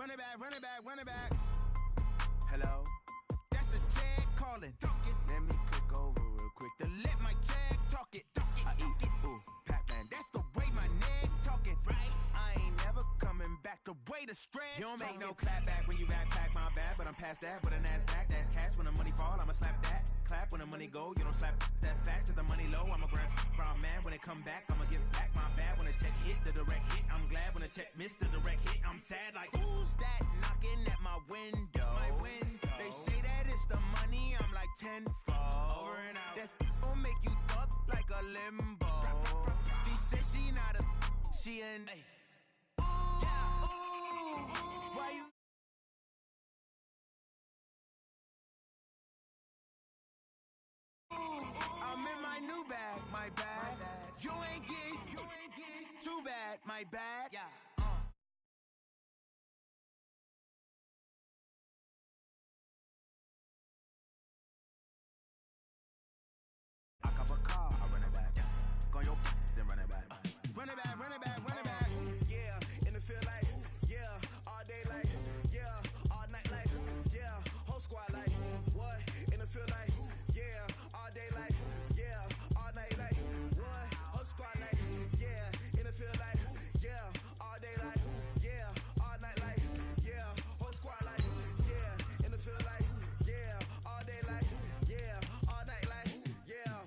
Run it back, run it back, run it back. Hello? That's the Jag calling. Let me click over real quick to let my Jag talk it. I eat it. Ooh, Pac-Man. That's the way my neck talking. Right? I ain't never coming back. The way the stress. You don't make no clap back when you backpack my bad, but I'm past that. With a NASDAQ, that's cash. When the money fall, I'ma slap that. Clap when the money go, you don't slap. That's fast. If the money low, I'ma grab brown man. When it come back, I'ma give back my bad. When the check hit, the direct hit. I'm glad when the check missed the direct hit. I'm sad like, who's that knocking at my window? My window. They say that it's the money, I'm like tenfold. Over and out. That's gon' make you up like a limbo. She said she not a, she an. Hey. Ooh, yeah. Ooh, why you? I'm in my new bag, my bad. You ain't getting too bad, my bad. Yeah. I cop a car, I run it back. Go on your then run it back. Run it back, run it back, run it back. Yeah, in the field like, yeah, all day like, yeah, all night like, yeah, whole squad like, what? In the field like, yeah, all day like, yeah, all night like, what? Whole squad like, yeah, in the field like, yeah, all day like, yeah, all night like, yeah, whole squad like, yeah, in the field like, yeah, all day like, yeah, all night like, yeah.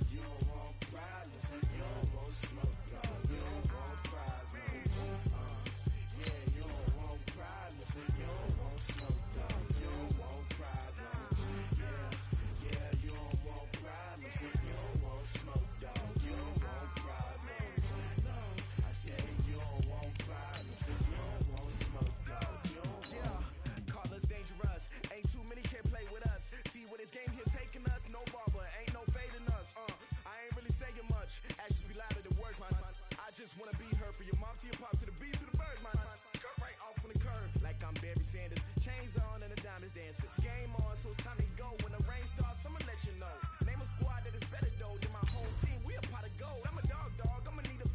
You don't want problems, you don't want smoke, no. You don't want problems, yeah, you don't want problems, you don't want smoke, dog. You don't want problems, yeah, you don't want problems, you don't want smoke, dog. You don't want problems, no. I said you don't want problems, you don't want smoke, dog. You don't want. Yeah, call us dangerous. Ain't too many can play with us. See where this game here taking us. No barber, ain't no fading us. I ain't really saying much. Actions be louder than words, man. I just wanna be heard. For your mom to your pop to the beat to the birds, man. Cut right off on the curb like I'm Barry Sanders. Chains on and the diamonds dancing. Game on, so it's time to go. When the rain starts, I'ma let you know. Name a squad that is better though than my whole team. We a pot of gold. I'm a dog. I'ma need a.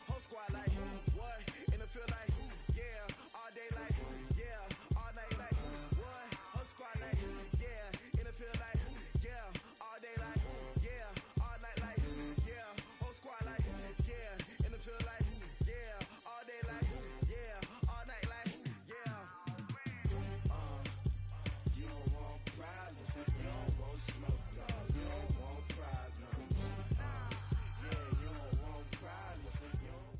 Whole squad like, what? In the field like, yeah, all day like, yeah, all night like, what? Whole squad like, yeah, in the field like, yeah, all day like, yeah, all night like, yeah, whole squad like, yeah, in the field like, yeah, all day like, yeah, all night like, yeah. You don't want problems, you don't want smoke, no. You don't want problems, yeah, you don't want problems, you don't.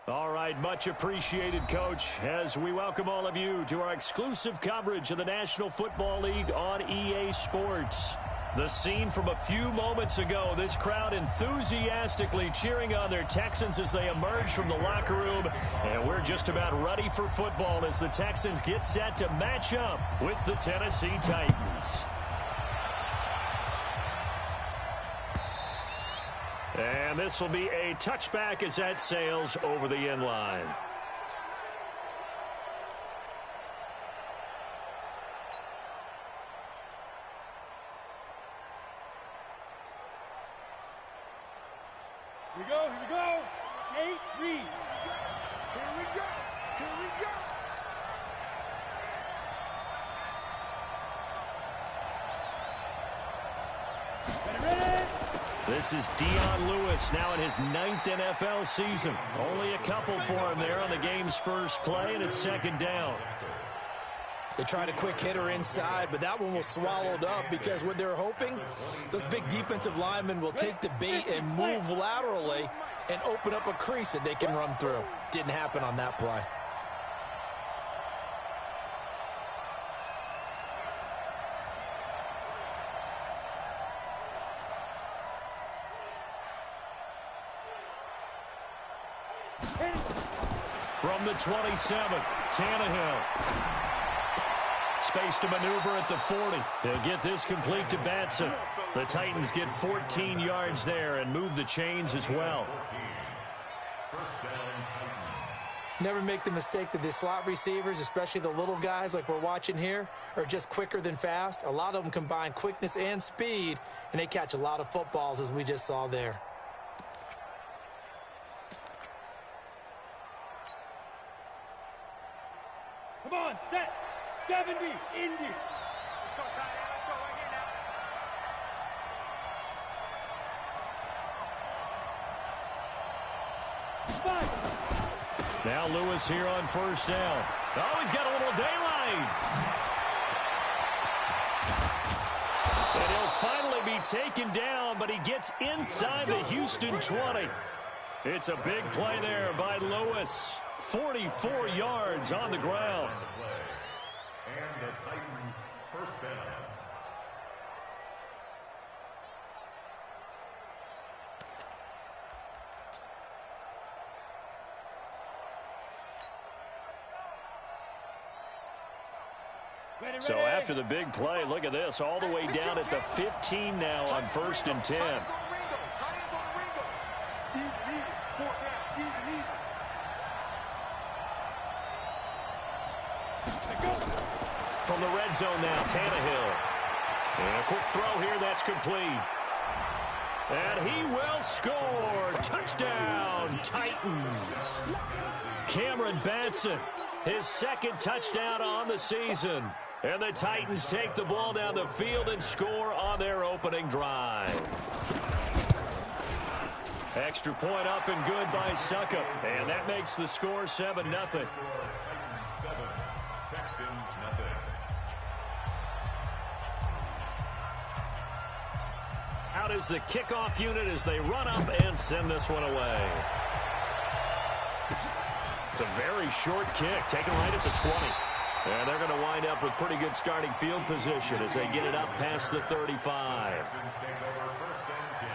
All right, much appreciated, Coach, as we welcome all of you to our exclusive coverage of the National Football League on EA Sports. The scene from a few moments ago, this crowd enthusiastically cheering on their Texans as they emerge from the locker room, and we're just about ready for football as the Texans get set to match up with the Tennessee Titans. And this will be a touchback as that sails over the end line. Here we go. Nate, read. Here we go. Ready? This is Dion Lewis now in his 9th NFL season. Only a couple for him there on the game's first play, and it's second down. They tried a quick hitter inside, but that one was swallowed up because what they're hoping, those big defensive linemen will take the bait and move laterally and open up a crease that they can run through. Didn't happen on that play. From the 27, Tannehill. Space to maneuver at the 40. They'll get this complete to Batson. The Titans get 14 yards there and move the chains as well. Never make the mistake that the slot receivers, especially the little guys like we're watching here, are just quicker than fast. A lot of them combine quickness and speed, and they catch a lot of footballs, as we just saw there. Come on, set. 70, Indy. Let's go, tight end. Let's go right here now. Five. Now Lewis here on first down. Oh, he's got a little daylight. And he'll finally be taken down, but he gets inside the Houston 20. It's a big play there by Lewis. 44 yards on the ground. And the Titans first down. So after the big play, look at this, all the way down at the 15 now on 1st and 10. From the red zone now, Tannehill. And a quick throw here, that's complete. And he will score. Touchdown, Titans. Cameron Batson, his second touchdown on the season. And the Titans take the ball down the field and score on their opening drive. Extra point up and good by Suckup. And that makes the score 7-0. Titans 7, Texans nothing. Out is the kickoff unit as they run up and send this one away. It's a very short kick, taken right at the 20. And they're going to wind up with pretty good starting field position as they get it up past the 35. Texans take over first and 10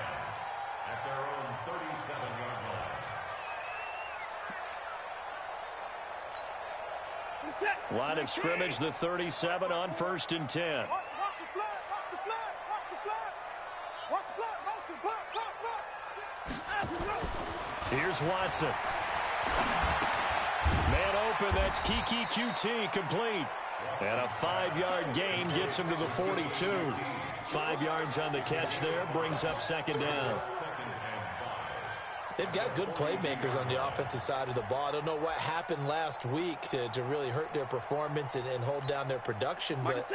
at their own 37-yard line. Line of scrimmage, the 37 on 1st and 10. Here's Watson. Man open, that's Kiki QT complete. And a 5-yard gain gets him to the 42. 5 yards on the catch there, brings up second down. They've got good playmakers on the offensive side of the ball. I don't know what happened last week to really hurt their performance and hold down their production, but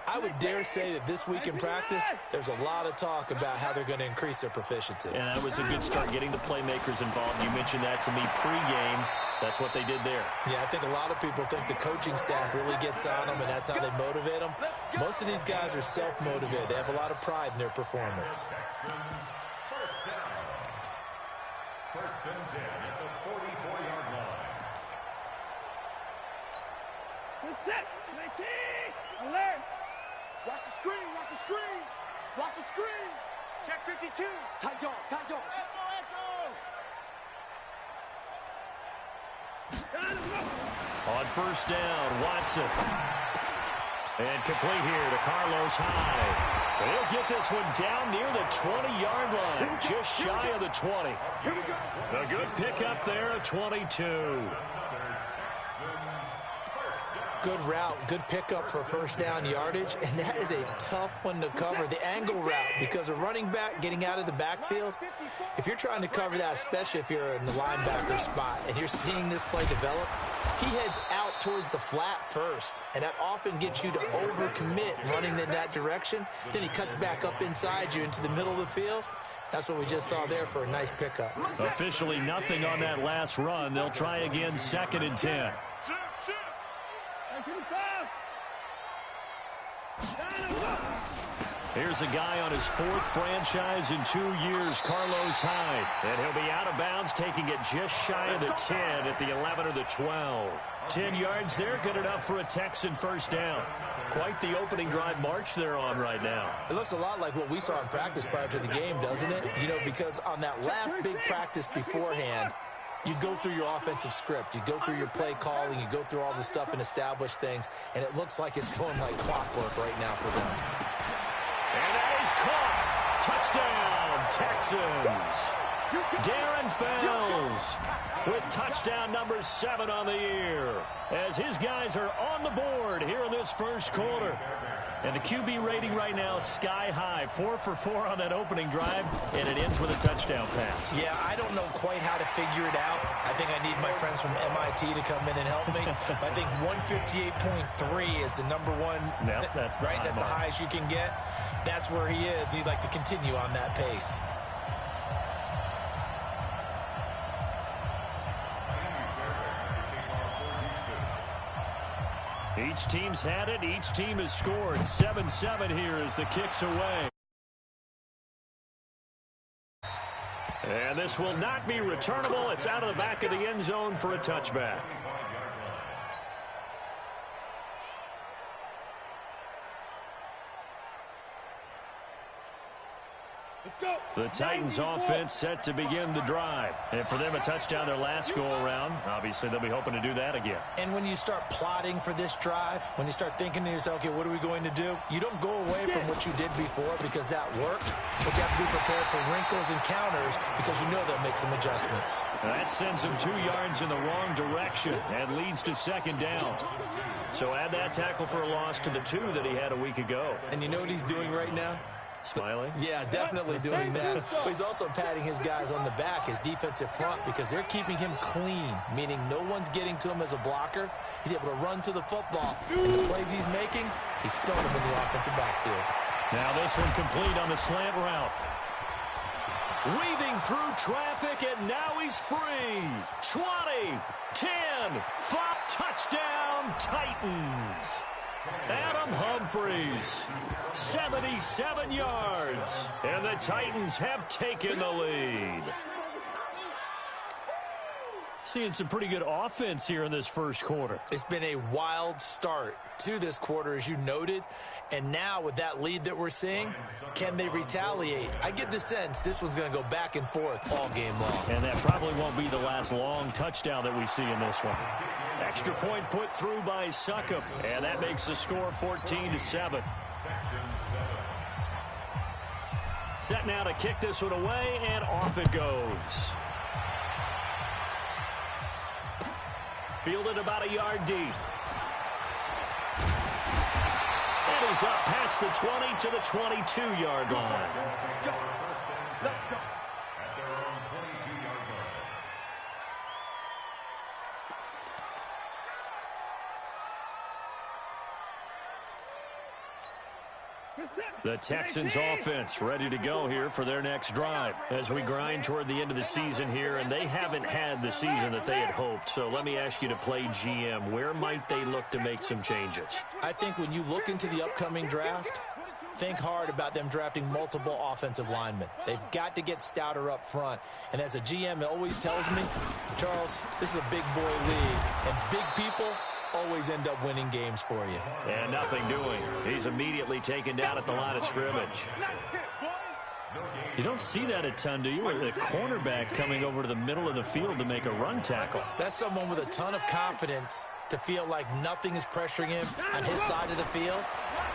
I would dare say that this week in practice, there's a lot of talk about how they're going to increase their proficiency. And that was a good start, getting the playmakers involved. You mentioned that to me pregame. That's what they did there. Yeah, I think a lot of people think the coaching staff really gets on them, and that's how they motivate them. Most of these guys are self-motivated. They have a lot of pride in their performance. Texans first down. First and 10 at the 44-yard line. Set. 19. Alert. Watch the screen. Watch the screen. Watch the screen. Check 52. Tight dog. Tight dog. On first down, Watson. And complete here to Carlos Hyde. He'll get this one down near the 20-yard line, just shy of the 20. A good pickup there, a 22. Good route, good pickup for first down yardage, and that is a tough one to cover, the angle route, because a running back getting out of the backfield, if you're trying to cover that, especially if you're in the linebacker spot and you're seeing this play develop, he heads out towards the flat first, and that often gets you to overcommit running in that direction. Then he cuts back up inside you into the middle of the field. That's what we just saw there for a nice pickup. Officially nothing on that last run. They'll try again, 2nd and 10. Here's a guy on his 4th franchise in 2 years, Carlos Hyde. And he'll be out of bounds, taking it just shy of the 10 at the 11 or the 12. 10 yards there, good enough for a Texan first down. Quite the opening drive march they're on right now. It looks a lot like what we saw in practice prior to the game, doesn't it? You know, because on that last big practice beforehand, you go through your offensive script. You go through your play calling. You go through all the stuff and establish things. And it looks like it's going like clockwork right now for them. And that is caught. Touchdown, Texans. Darren Fells with touchdown number 7 on the year as his guys are on the board here in this first quarter. And the QB rating right now is sky high. 4 for 4 on that opening drive, and it ends with a touchdown pass. Yeah, I don't know quite how to figure it out. I think I need my friends from MIT to come in and help me. I think 158.3 is the number one. Yep, that's the right. That's the highest you can get. That's where he is. He'd like to continue on that pace. Each team's had it. Each team has scored. 7-7 here as the kick's away. And this will not be returnable. It's out of the back of the end zone for a touchback. The Titans offense set to begin the drive. And for them, a touchdown their last go-around. Obviously, they'll be hoping to do that again. And when you start plotting for this drive, when you start thinking to yourself, okay, what are we going to do? You don't go away from what you did before because that worked. But you have to be prepared for wrinkles and counters because you know they'll make some adjustments. That sends him 2 yards in the wrong direction and leads to second down. So add that tackle for a loss to the 2 that he had a week ago. And you know what he's doing right now? Smiling? Yeah, definitely doing that. But he's also patting his guys on the back, his defensive front, because they're keeping him clean, meaning no one's getting to him as a blocker. He's able to run to the football. And the plays he's making, he's throwing them in the offensive backfield. Now this one complete on the slant route. Weaving through traffic, and now he's free. 20, 10, 5, touchdown, Titans. Adam Humphries, 77 yards, and the Titans have taken the lead. Seeing some pretty good offense here in this first quarter. It's been a wild start to this quarter, as you noted. And now with that lead that we're seeing, can they retaliate? I get the sense this one's going to go back and forth all game long. And that probably won't be the last long touchdown that we see in this one. Extra point put through by Succop, and that makes the score 14-7. Set now to kick this one away, and off it goes. Fielded about a yard deep. It is up past the 20 to the 22-yard line. Let's go. At their own 22-yard line. The Texans offense ready to go here for their next drive as we grind toward the end of the season here, and they haven't had the season that they had hoped. So let me ask you to play GM. Where might they look to make some changes? I think when you look into the upcoming draft, think hard about them drafting multiple offensive linemen. They've got to get stouter up front. And as a GM, it always tells me, Charles, this is a big boy league, and big people always end up winning games for you. And nothing doing. He's immediately taken down at the line of scrimmage. You don't see that a ton, do you? With a cornerback coming over to the middle of the field to make a run tackle. That's someone with a ton of confidence to feel like nothing is pressuring him on his side of the field.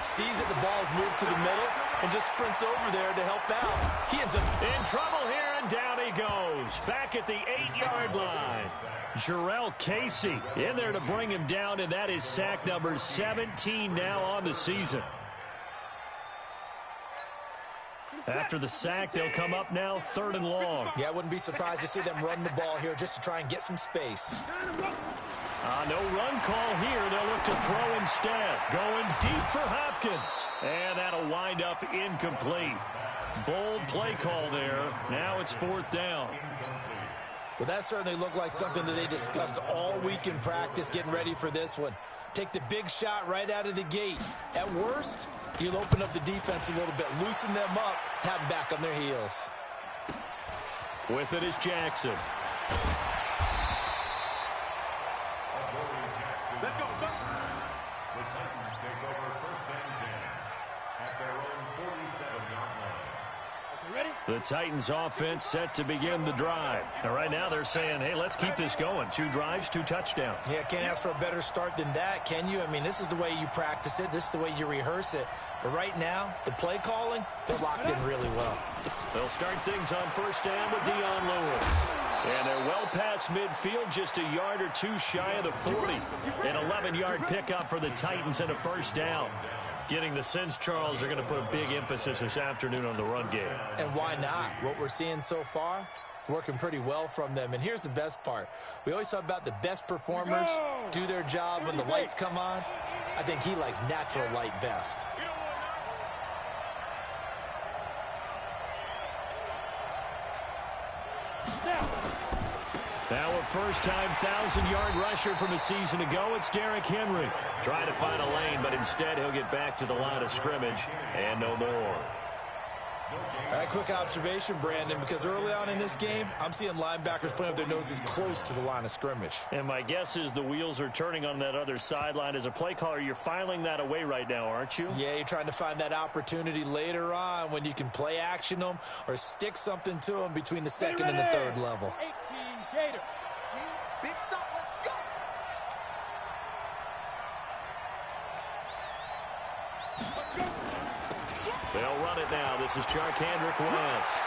Sees that the ball is moved to the middle and just sprints over there to help out. He ends up in trouble here, and down he goes. Back at the 8-yard line. Jarrell Casey in there to bring him down, and that is sack number 17 now on the season. After the sack, they'll come up now 3rd and long. Yeah, I wouldn't be surprised to see them run the ball here just to try and get some space. No run call here. They'll look to throw instead. Going deep for Hopkins. And that'll wind up incomplete. Bold play call there. Now it's 4th down. Well, that certainly looked like something that they discussed all week in practice getting ready for this one. Take the big shot right out of the gate. At worst, you'll open up the defense a little bit, loosen them up, have them back on their heels. With it is Jackson. Let's go. The Titans take over 1st and 10 at their own 47-yard line. Ready? The Titans offense set to begin the drive. And right now they're saying, hey, let's keep this going. 2 drives, 2 touchdowns. Yeah, can't ask for a better start than that, can you? I mean, this is the way you practice it. This is the way you rehearse it. But right now, the play calling, they're locked in really well. They'll start things on first down with Dion Lewis. And they're well past midfield, just a yard or 2 shy of the 40. An 11-yard pickup for the Titans and a first down. Getting the sense, Charles, are going to put a big emphasis this afternoon on the run game. And why not? What we're seeing so far, it's working pretty well from them. And here's the best part. We always talk about the best performers do their job when the lights come on. I think he likes natural light best. Now a first-time 1,000-yard rusher from a season ago, it's Derrick Henry. Trying to find a lane, but instead he'll get back to the line of scrimmage and no more. All right, quick observation, Brandon, because early on in this game, I'm seeing linebackers putting up their noses close to the line of scrimmage. And my guess is the wheels are turning on that other sideline. As a play caller, you're filing that away right now, aren't you? Yeah, you're trying to find that opportunity later on when you can play action them or stick something to them between the second and the third level. 18 Gator. Big stop, let's go. They'll run it now. This is Charkandrick West.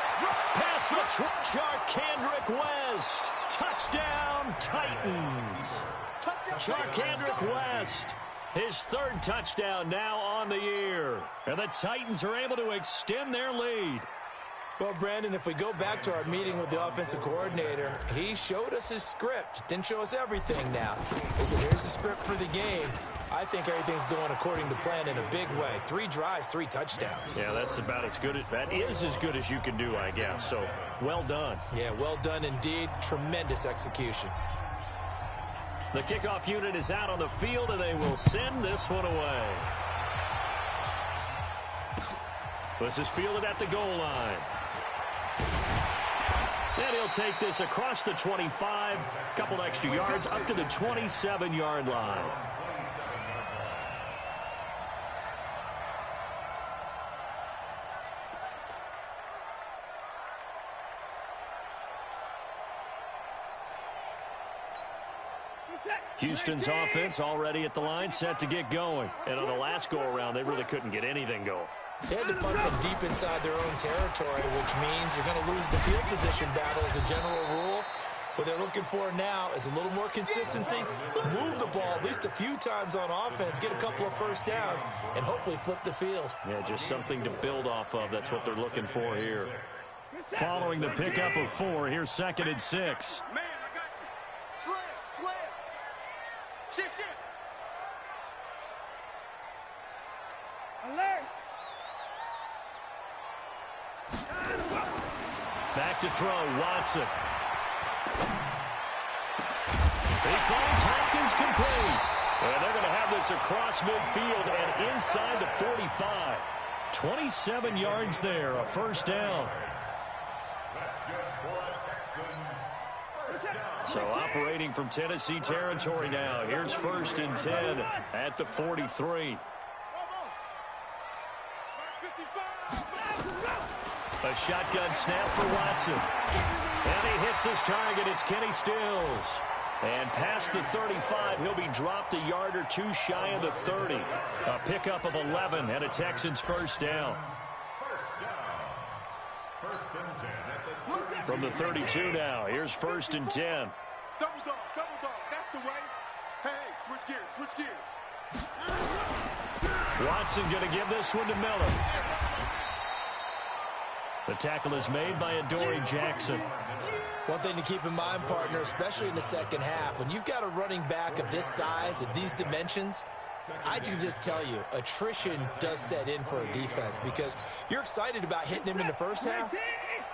Pass the Charkandrick West. Touchdown, Titans. Charkandrick West. His 3rd touchdown now on the year. And the Titans are able to extend their lead. Well, Brandon, if we go back to our meeting with the offensive coordinator, he showed us his script. Didn't show us everything now. He said, here's the script for the game. I think everything's going according to plan in a big way. 3 drives, 3 touchdowns. Yeah, that's about as good as, that is as good as you can do, I guess. So, well done. Yeah, well done indeed. Tremendous execution. The kickoff unit is out on the field, and they will send this one away. This is fielded at the goal line. And he'll take this across the 25, couple extra yards, up to the 27-yard line. Houston's offense already at the line, set to get going. And on the last go-around, they really couldn't get anything going. They had to punt from deep inside their own territory, which means you're going to lose the field position battle as a general rule. What they're looking for now is a little more consistency, move the ball at least a few times on offense, get a couple of first downs, and hopefully flip the field. Yeah, just something to build off of. That's what they're looking for here. Following the pickup of 4, here's 2nd and 6. Man, I got you. Slam. Shift. Alert. Back to throw, Watson. He finds Hopkins complete. And they're going to have this across midfield and inside the 45. 27 yards there, a first down. That's good for Texans. So operating from Tennessee territory now. Here's 1st and 10 at the 43. A shotgun snap for Watson. And he hits his target. It's Kenny Stills. And past the 35, he'll be dropped a yard or 2 shy of the 30. A pickup of 11 and a Texans first down. First and 10 at the From the 32 now, here's 1st and 10. Double dog. That's the way. Hey, switch gears. Watson going to give this one to Miller. The tackle is made by Adoree Jackson. One thing to keep in mind, partner, especially in the second half, when you've got a running back of this size, of these dimensions, I can just tell you, attrition does set in for a defense because you're excited about hitting him in the first half.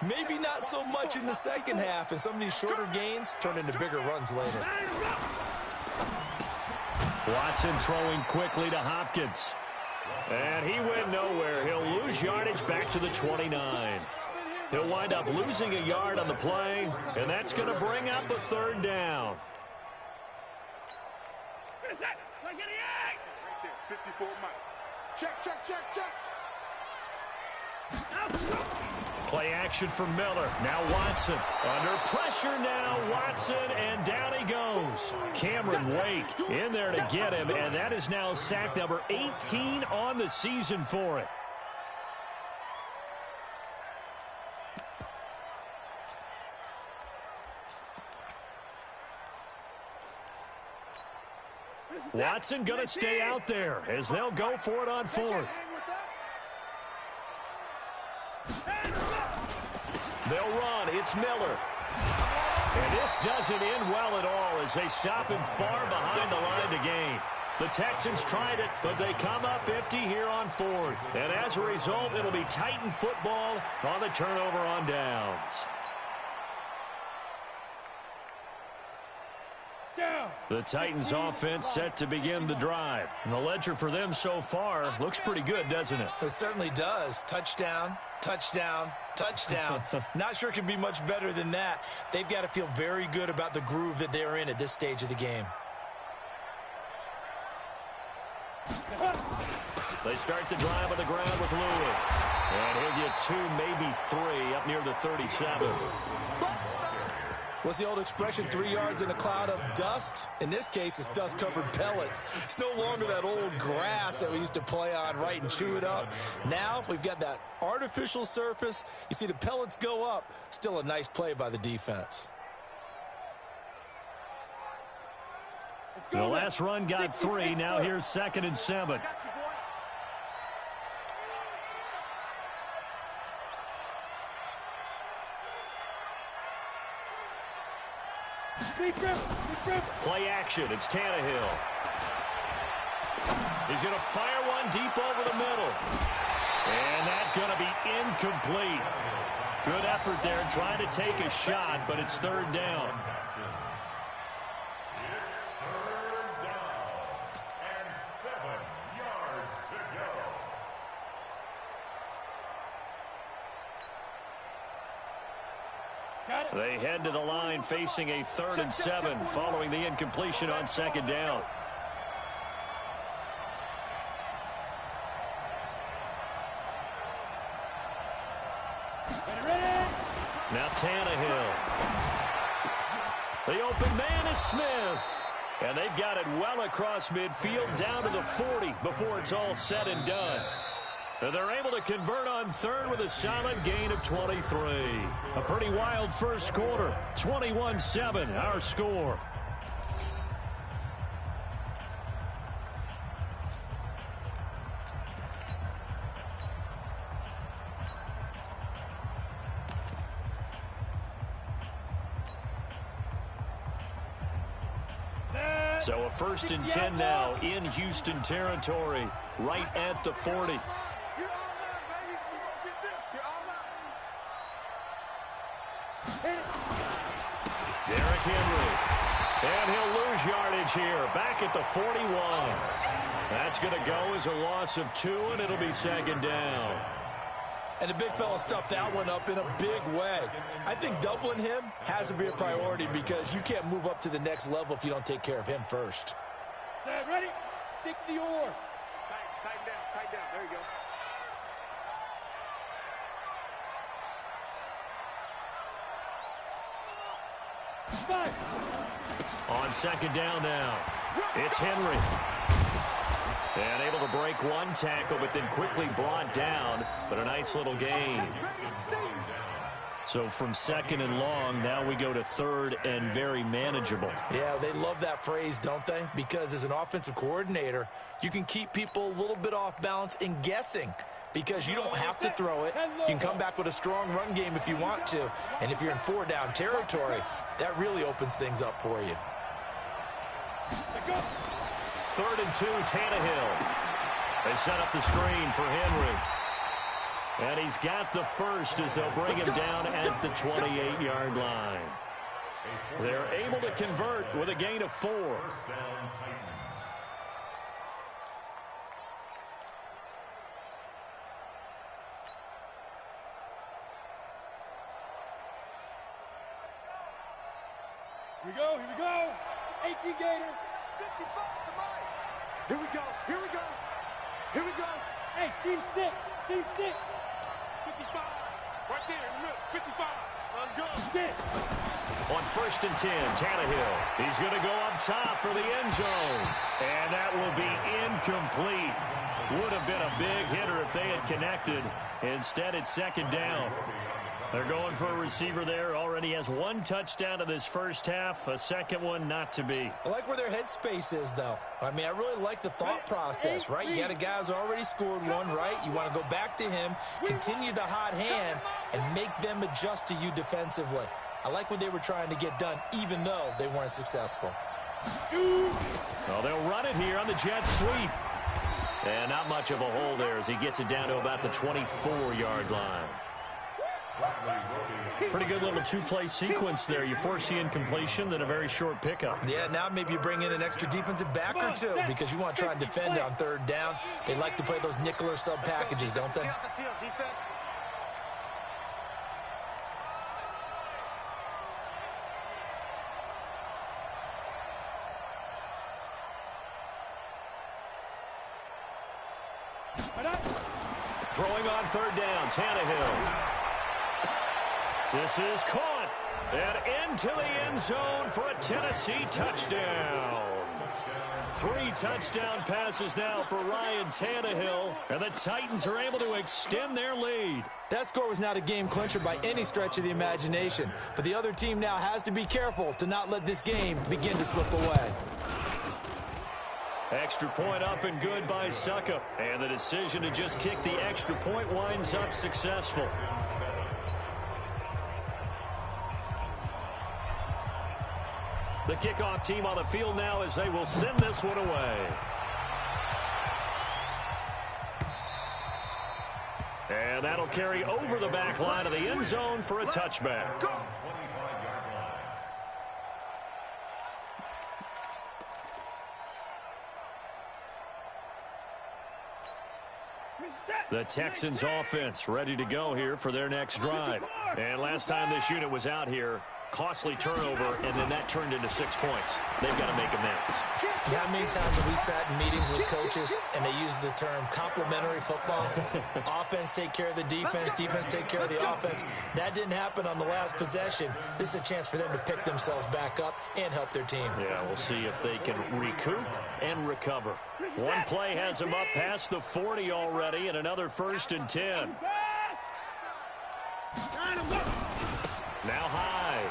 Maybe not so much in the second half, and some of these shorter gains turn into bigger runs later. Watson throwing quickly to Hopkins. And he went nowhere. He'll lose yardage back to the 29. He'll wind up losing a yard on the play, and that's going to bring up a 3rd down. Right there, 54 Mike. Check. Play action for Miller. Now Watson. Under pressure now, Watson, and down he goes. Cameron Wake in there to get him, and that is now sack number 18 on the season for it. Watson going to stay out there as they'll go for it on fourth. They'll run. It's Miller. And this doesn't end well at all as they stop him far behind the line to gain. The Texans tried it, but they come up empty here on fourth. And as a result, it'll be Titan football on the turnover on downs. The Titans offense set to begin the drive. And the ledger for them so far looks pretty good, doesn't it? It certainly does. Touchdown, touchdown, touchdown. Not sure it can be much better than that. They've got to feel very good about the groove that they're in at this stage of the game. They start the drive on the ground with Lewis. And he'll get 2, maybe 3 up near the 37. What's the old expression, 3 yards in a cloud of dust? In this case, it's dust-covered pellets. It's no longer that old grass that we used to play on, right, and chew it up. Now we've got that artificial surface. You see the pellets go up. Still a nice play by the defense. The last run got 3. Now here's 2nd and 7. Play action. It's Tannehill. He's going to fire one deep over the middle. And that's going to be incomplete. Good effort there trying to take a shot, but it's 3rd down. They head to the line facing a 3rd and 7 following the incompletion on 2nd down. Now Tannehill. The open man is Smith. And they've got it well across midfield down to the 40 before it's all said and done. And they're able to convert on 3rd with a solid gain of 23. A pretty wild first quarter. 21-7, our score. So a 1st and 10 now in Houston territory, right at the 40. Derrick Henry. And he'll lose yardage here. Back at the 41. That's going to go as a loss of 2, and it'll be 2nd down. And the big fella stuffed that one up in a big way. I think doubling him has to be a priority because you can't move up to the next level if you don't take care of him first. Set, ready? 60 or. Tighten down. There you go. On 2nd down now, it's Henry. And able to break one tackle, but then quickly brought down. But a nice little gain. So from 2nd and long, now we go to 3rd and very manageable. Yeah, they love that phrase, don't they? Because as an offensive coordinator, you can keep people a little bit off balance and guessing. Because you don't have to throw it. You can come back with a strong run game if you want to. And if you're in 4-down territory, that really opens things up for you. 3rd and 2, Tannehill. They set up the screen for Henry. And he's got the first as they'll bring him down at the 28-yard line. They're able to convert with a gain of 4. Here we go. 18 Gators. 55 to Mike. Here we go. Hey, team 6. 55. Right there in the middle, 55. Let's go. On 1st and 10, Tannehill. He's going to go up top for the end zone. And that will be incomplete. Would have been a big hitter if they had connected. Instead, it's 2nd down. They're going for a receiver there. Already has 1 touchdown in this first half. A second one not to be. I like where their headspace is, though. I mean, I really like the thought process, right? You got a guy who's already scored one, right? You want to go back to him, continue the hot hand, and make them adjust to you defensively. I like what they were trying to get done, even though they weren't successful. Well, they'll run it here on the jet sweep. And not much of a hole there as he gets it down to about the 24-yard line. Pretty good little 2-play sequence there. You force the incompletion, then a very short pickup. Yeah, now maybe you bring in an extra defensive back or two because you want to try and defend on 3rd down. They like to play those nickel or sub packages, don't they? Throwing on 3rd down, Tannehill. This is caught and into the end zone for a Tennessee touchdown. 3 touchdown passes now for Ryan Tannehill, and the Titans are able to extend their lead. That score was not a game clincher by any stretch of the imagination, but the other team now has to be careful to not let this game begin to slip away. Extra point up and good by Suckup, and the decision to just kick the extra point winds up successful. The kickoff team on the field now as they will send this one away. And that'll carry over the back line of the end zone for a touchback. The Texans offense ready to go here for their next drive. And last time this unit was out here, costly turnover, and then that turned into 6 points. They've got to make amends. And how many times have we sat in meetings with coaches and they use the term complementary football? Offense take care of the defense, defense take care of the offense. That didn't happen on the last possession. This is a chance for them to pick themselves back up and help their team. Yeah, we'll see if they can recoup and recover. One play has them up past the 40 already, and another 1st and 10. Now Hyde.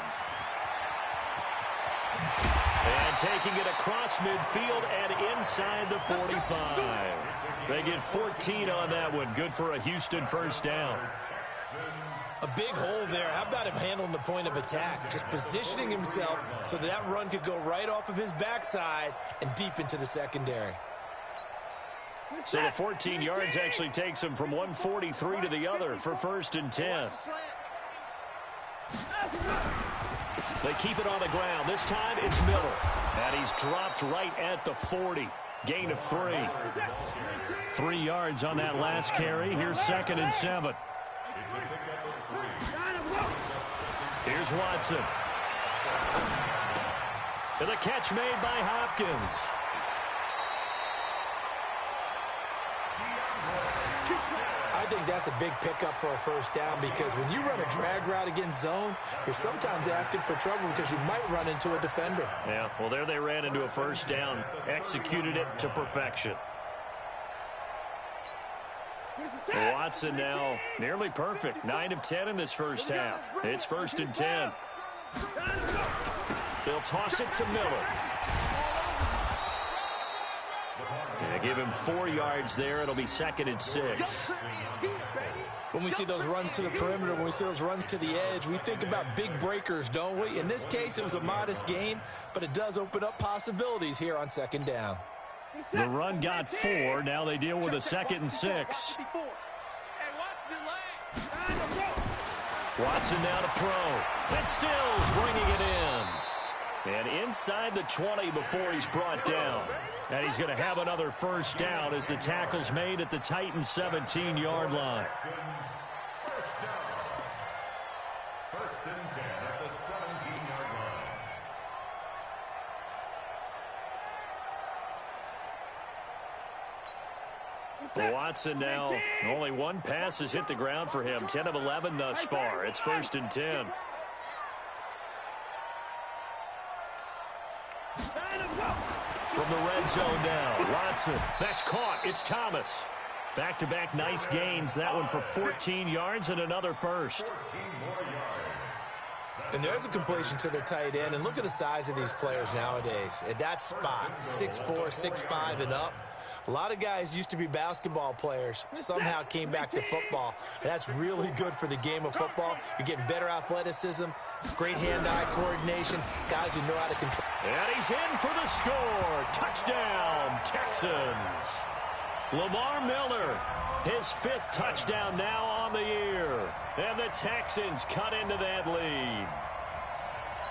And taking it across midfield and inside the 45. They get 14 on that one. Good for a Houston 1st down. A big hole there. How about him handling the point of attack? Just positioning himself so that run could go right off of his backside and deep into the secondary. So the 14 yards actually takes him from 143 to the other for 1st and 10. They keep it on the ground. This time it's Miller. And he's dropped right at the 40. Gain of 3. 3 yards on that last carry. Here's 2nd and 7. Here's Watson. And the catch made by Hopkins. I think that's a big pickup for a 1st down because when you run a drag route against zone, you're sometimes asking for trouble because you might run into a defender. Yeah, well, there they ran into a 1st down, executed it to perfection. Watson now nearly perfect. 9 of 10 in this first half. It's 1st and 10. They'll toss it to Miller. Yeah, give him 4 yards there. It'll be 2nd and 6. When we see those runs to the perimeter, when we see those runs to the edge, we think about big breakers, don't we? In this case, it was a modest gain, but it does open up possibilities here on 2nd down. The run got 4. Now they deal with a 2nd and 6. Watson now to throw. And Stills bringing it in. And inside the 20 before he's brought down. And he's going to have another 1st down as the tackle's made at the Titans' 17-yard line. 1st and 10 at the 17-yard line. Watson now, only one pass has hit the ground for him. 10 of 11 thus far. It's 1st and 10. From the red zone now, Watson. That's caught. It's Thomas. Back-to-back nice gains. That one for 14 yards and another first. And there's a completion to the tight end. And look at the size of these players nowadays. At that spot, 6'4", 6'5", and up. A lot of guys used to be basketball players, somehow came back to football. And that's really good for the game of football. You're getting better athleticism, great hand-eye coordination, guys who know how to control. And he's in for the score. Touchdown, Texans. Lamar Miller, his 5th touchdown now on the year. And the Texans cut into that lead.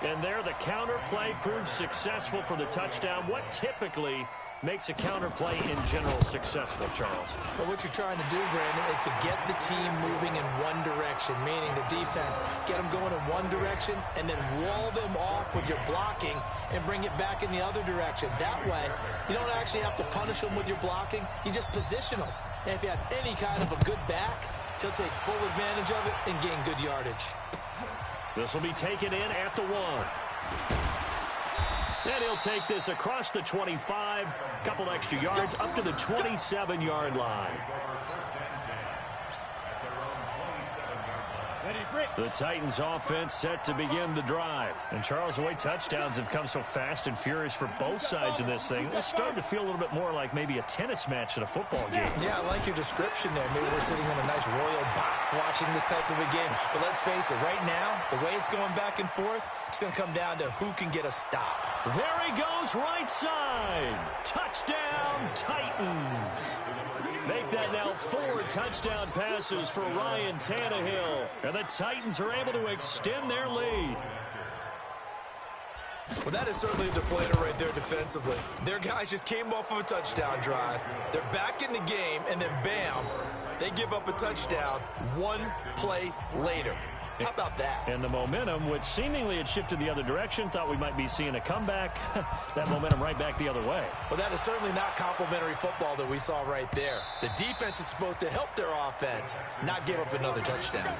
And there the counter play proves successful for the touchdown. What typically makes a counter play in general successful, Charles? But what you're trying to do, Brandon, is to get the team moving in one direction, meaning the defense, get them going in one direction and then wall them off with your blocking and bring it back in the other direction. That way, you don't actually have to punish them with your blocking. You just position them. And if you have any kind of a good back, he'll take full advantage of it and gain good yardage. This will be taken in at the 1. And he'll take this across the 25, couple extra yards up to the 27-yard line. The Titans offense set to begin the drive. And Charles, the way touchdowns have come so fast and furious for both sides of this thing, it's starting to feel a little bit more like maybe a tennis match in a football game. Yeah, I like your description there. Maybe we're sitting in a nice royal box watching this type of a game. But let's face it, right now, the way it's going back and forth, it's going to come down to who can get a stop. There he goes, right side. Touchdown, Titans. Make that now 4 touchdown passes for Ryan Tannehill. And the Titans are able to extend their lead. Well, that is certainly a deflator right there defensively. Their guys just came off of a touchdown drive. They're back in the game, and then bam, they give up a touchdown 1 play later. How about that? And the momentum, which seemingly had shifted the other direction, thought we might be seeing a comeback. That momentum right back the other way. Well, that is certainly not complimentary football that we saw right there. The defense is supposed to help their offense, not give up another touchdown.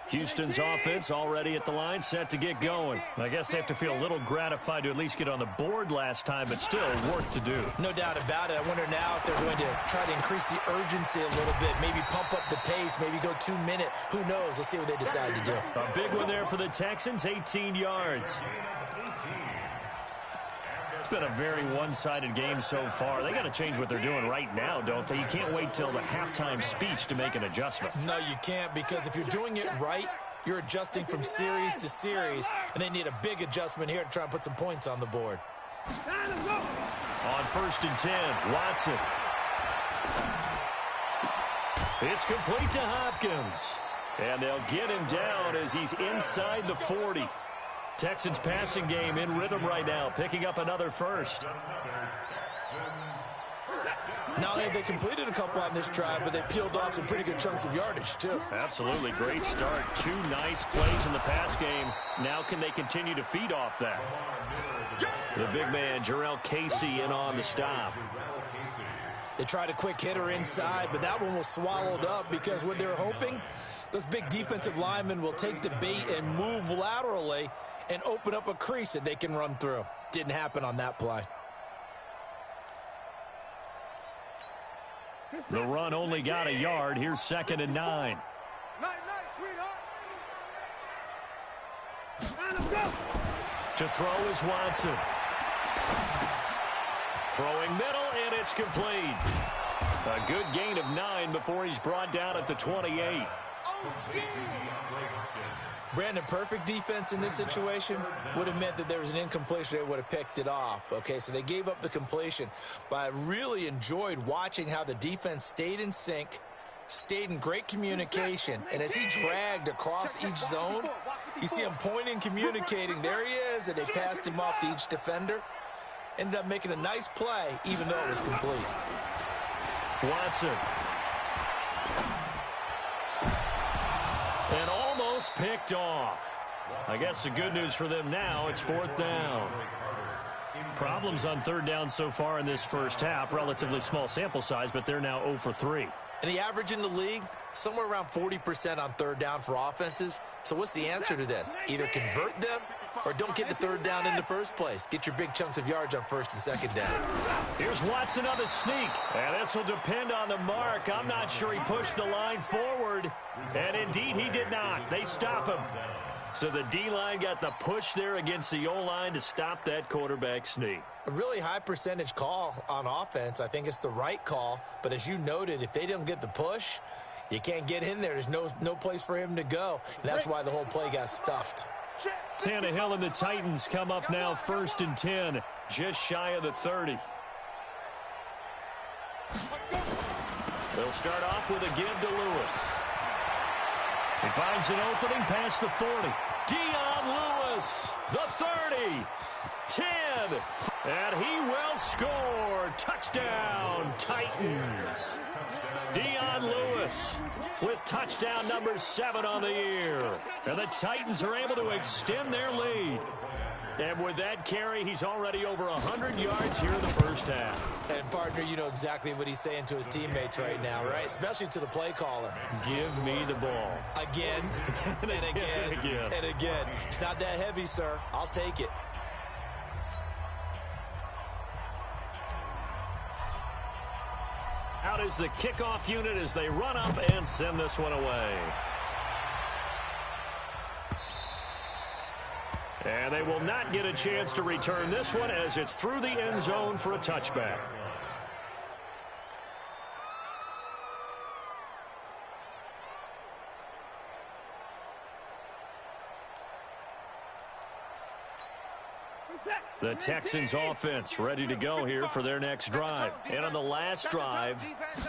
Houston's offense already at the line, set to get going. I guess they have to feel a little gratified to at least get on the board last time, but still work to do. No doubt about it. I wonder now if they're going to try to increase the urgency a little bit, maybe pump up the pace, maybe go 2-minute. Who knows? Let's see what they decide to do. A big one there for the Texans, 18 yards. It's been a very one-sided game so far. They got to change what they're doing right now, don't they? You can't wait till the halftime speech to make an adjustment. No, you can't, because if you're doing it right, you're adjusting from series to series, and they need a big adjustment here to try and put some points on the board. On 1st and 10, Watson. It's complete to Hopkins. And they'll get him down as he's inside the 40. Texans passing game in rhythm right now, picking up another first. Not only have they completed a couple on this drive, but they peeled off some pretty good chunks of yardage, too. Absolutely. Great start. 2 nice plays in the pass game. Now can they continue to feed off that? The big man, Jarrell Casey, in on the stop. They tried a quick hitter inside, but that one was swallowed up because what they're hoping, those big defensive linemen will take the bait and move laterally and open up a crease that they can run through. Didn't happen on that play. The run only got a yard. Here's 2nd and 9. To throw is Watson. Throwing middle, and it's complete. A good gain of 9 before he's brought down at the 28. Brandon, perfect defense in this situation would have meant that there was an incompletion. They would have picked it off. Okay, so they gave up the completion. But I really enjoyed watching how the defense stayed in sync, stayed in great communication. And as he dragged across each zone, you see him pointing, communicating. There he is, and they passed him off to each defender. Ended up making a nice play, even though it was complete. Watson. almost picked off. I guess the good news for them now, it's 4th down. Problems on 3rd down so far in this first half. Relatively small sample size, but they're now 0 for 3. And the average in the league, somewhere around 40% on 3rd down for offenses. So what's the answer to this? Either convert them or don't get the 3rd down in the first place. Get your big chunks of yards on 1st and 2nd down. Here's Watson on the sneak. And this will depend on the mark. I'm not sure he pushed the line forward. And indeed, he did not. They stop him. So the D-line got the push there against the O-line to stop that quarterback sneak. A really high percentage call on offense. I think it's the right call. But as you noted, if they don't get the push, you can't get in there. There's no place for him to go. And that's why the whole play got stuffed. Tannehill and the Titans come up now 1st and 10, just shy of the 30. They'll start off with a give to Lewis. He finds an opening past the 40. Dion Lewis, the 30, 10, and he will score. Touchdown, Titans. Dion Lewis with touchdown number 7 on the year. And the Titans are able to extend their lead. And with that carry, he's already over 100 yards here in the first half. And, partner, you know exactly what he's saying to his teammates right now, right? Especially to the play caller. Give me the ball. Again, and again, and again. It's not that heavy, sir. I'll take it. Out is the kickoff unit as they run up and send this one away. And they will not get a chance to return this one as it's through the end zone for a touchback. The Texans offense ready to go here for their next drive. And on the last drive,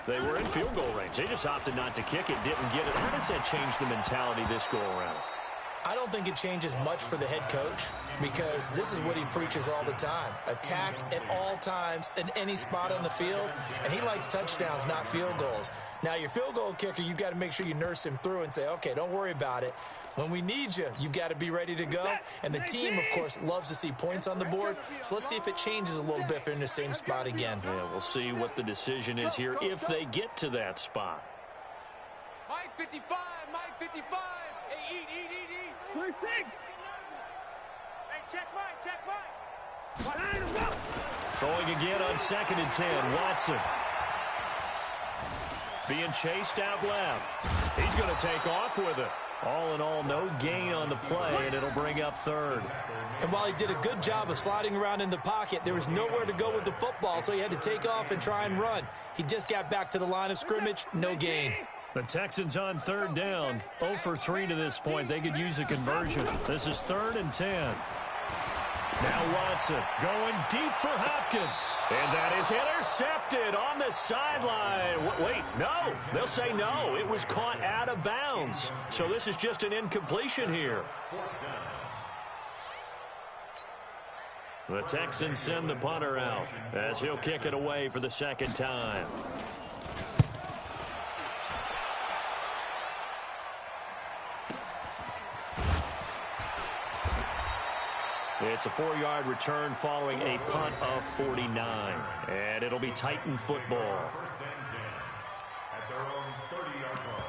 they were in field goal range. They just opted not to kick it, didn't get it. How does that change the mentality this go around? I don't think it changes much for the head coach because this is what he preaches all the time. Attack at all times in any spot on the field, and he likes touchdowns, not field goals. Now, your field goal kicker, you've got to make sure you nurse him through and say, okay, don't worry about it. When we need you, you've got to be ready to go. And the team, of course, loves to see points on the board. So let's see if it changes a little bit if they're in the same spot again. Yeah, we'll see what the decision is here if they get to that spot. Mike 55, Mike 55. Hey, eat. 26. Hey, check Mike. Throwing again on 2nd and 10, Watson. Being chased out left. He's going to take off with it. All in all, no gain on the play, and it'll bring up 3rd. And while he did a good job of sliding around in the pocket, there was nowhere to go with the football, so he had to take off and try and run. He just got back to the line of scrimmage, no gain. The Texans on 3rd down, 0 for 3 to this point. They could use a conversion. This is 3rd and 10. Now Watson going deep for Hopkins. And that is intercepted on the sideline. Wait, no. They'll say no. It was caught out of bounds. So this is just an incompletion here. The Texans send the punter out as he'll kick it away for the 2nd time. It's a 4-yard return following a punt of 49. And it'll be Titan football. First and 10 at their own 30-yard line.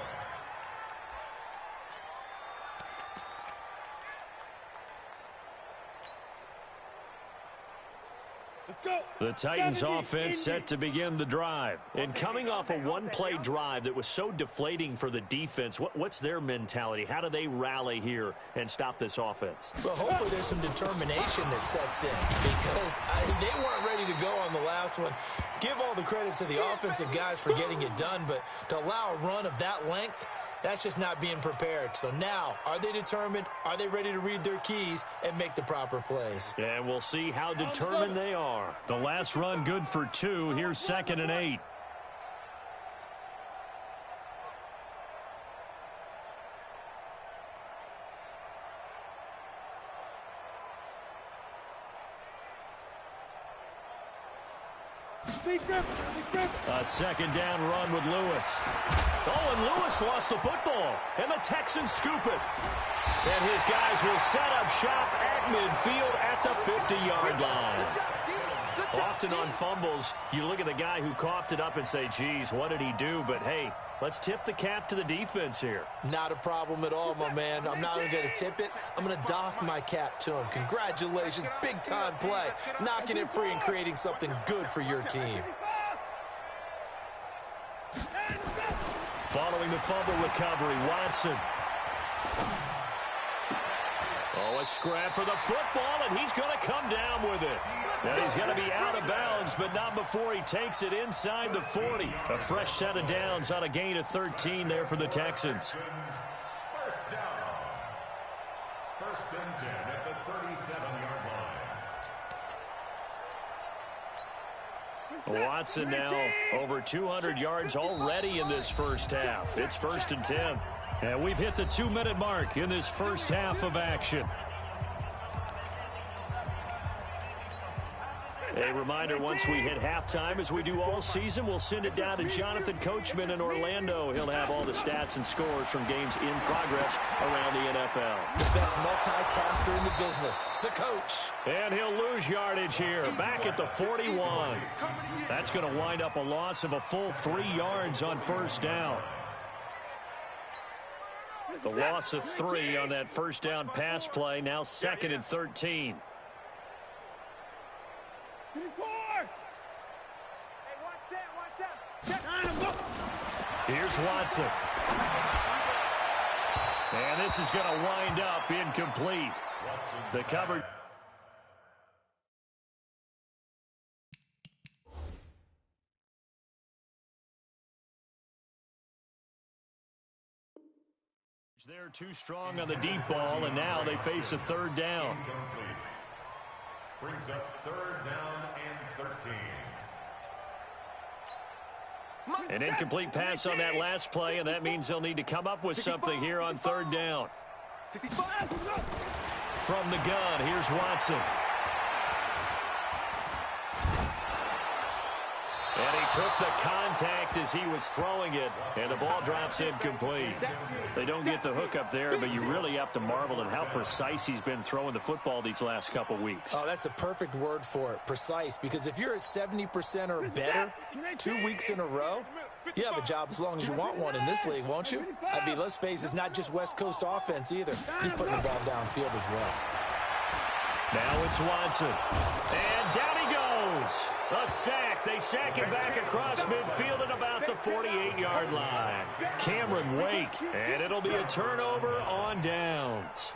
Let's go. The Titans offense set to begin the drive. And coming off a one-play drive that was so deflating for the defense, what's their mentality? How do they rally here and stop this offense? Well, hopefully there's some determination that sets in because they weren't ready to go on the last one. Give all the credit to the offensive guys for getting it done, but to allow a run of that length, that's just not being prepared. So now, are they determined? Are they ready to read their keys and make the proper plays? And we'll see how determined they are. The last run good for 2. Here's 2nd and 8. A second down run with Lewis. Oh, and Lewis lost the football, and the Texans scoop it. And his guys will set up shop at midfield at the 50-yard line. Often on fumbles, you look at the guy who coughed it up and say, geez, what did he do? But, hey, let's tip the cap to the defense here. Not a problem at all, my man. I'm not even going to tip it. I'm going to doff my cap to him. Congratulations, big-time play. Knocking it free and creating something good for your team. Following the fumble recovery, Watson. Oh, a scrap for the football, and he's going to come down with it. Now he's going to be out of bounds, but not before he takes it inside the 40. A fresh set of downs on a gain of 13 there for the Texans. First down. First and 10 at the 37-yard line. Watson now over 200 yards already in this first half. It's first and 10. And we've hit the 2-minute mark in this first half of action. A reminder, once we hit halftime, as we do all season, we'll send it down to Jonathan Coachman in Orlando. He'll have all the stats and scores from games in progress around the NFL. The best multitasker in the business, the coach. And he'll lose yardage here, back at the 41. That's going to wind up a loss of a full 3 yards on first down. The loss of 3 on that first down pass play, now second and 13. Here's Watson. And this is going to wind up incomplete. The cover. They're too strong on the deep ball, and now they face a third down. Incomplete. Brings up third down and 13. An incomplete pass on that last play, and that means they'll need to come up with something here on third down. From the gun, here's Watson. And he took the contact as he was throwing it, and the ball drops incomplete. They don't get the hook up there, but you really have to marvel at how precise he's been throwing the football these last couple weeks. Oh, that's the perfect word for it, precise, because if you're at 70% or better 2 weeks in a row, you have a job as long as you want one in this league, won't you? I mean, let's face it, it's not just West Coast offense either. He's putting the ball downfield as well. Now it's Watson. And down he goes. A sack. They sack him back across midfield at about the 48-yard line. Cameron Wake. And it'll be a turnover on downs.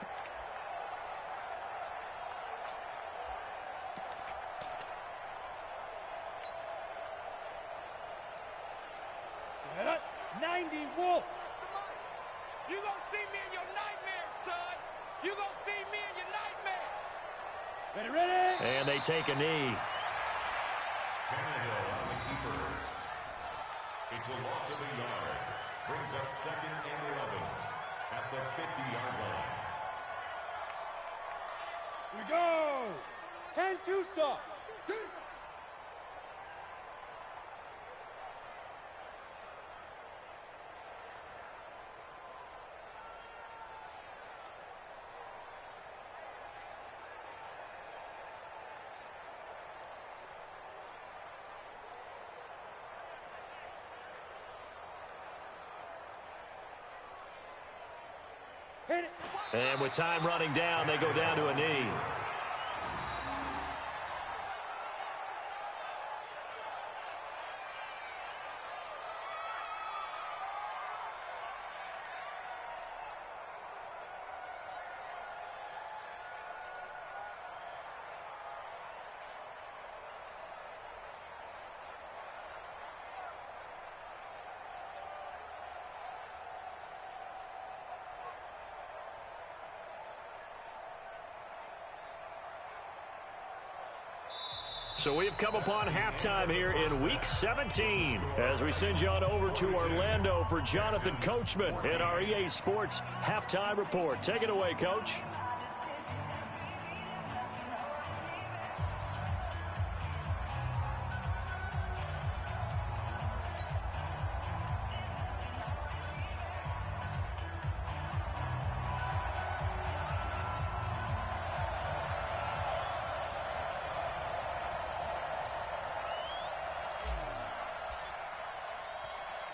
Set up. 90 Wolf. You gonna see me in your nightmares, son. You gonna see me in your nightmares. Ready? And they take a knee. Tannehill on the keeper. It's a loss of a yard. Brings up second and 11 at the 50-yard line. We go. 10 Tucson. And with time running down, they go down to a knee. So we have come upon halftime here in Week 17 as we send you on over to Orlando for Jonathan Coachman in our EA Sports Halftime Report. Take it away, Coach.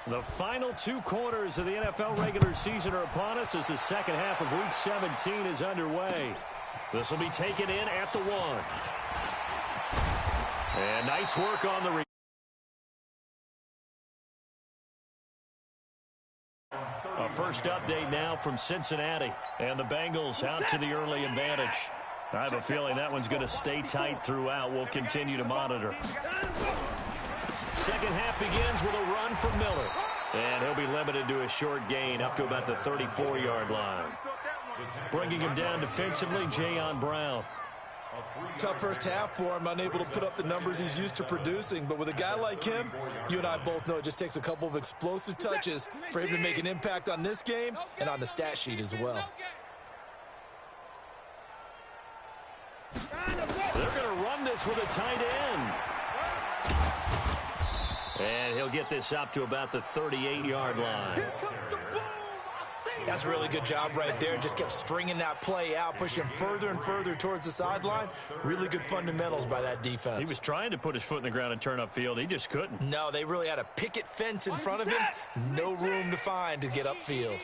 The final 2 quarters of the NFL regular season are upon us as the second half of Week 17 is underway. This will be taken in at the 1. And nice work on the A first update now from Cincinnati. And the Bengals out to the early advantage. I have a feeling that one's going to stay tight throughout. We'll continue to monitor. Second half begins with a run from Miller. And he'll be limited to a short gain up to about the 34-yard line. Bringing him down defensively, Jayon Brown. Tough first half for him, unable to put up the numbers he's used to producing. But with a guy like him, you and I both know it just takes a couple of explosive touches for him to make an impact on this game and on the stat sheet as well. They're going to run this with a tight end. And he'll get this up to about the 38-yard line. That's a really good job right there. Just kept stringing that play out, pushing him further and further towards the sideline. Really good fundamentals by that defense. He was trying to put his foot in the ground and turn upfield. He just couldn't. No, they really had a picket fence in front of him. No room to find to get upfield.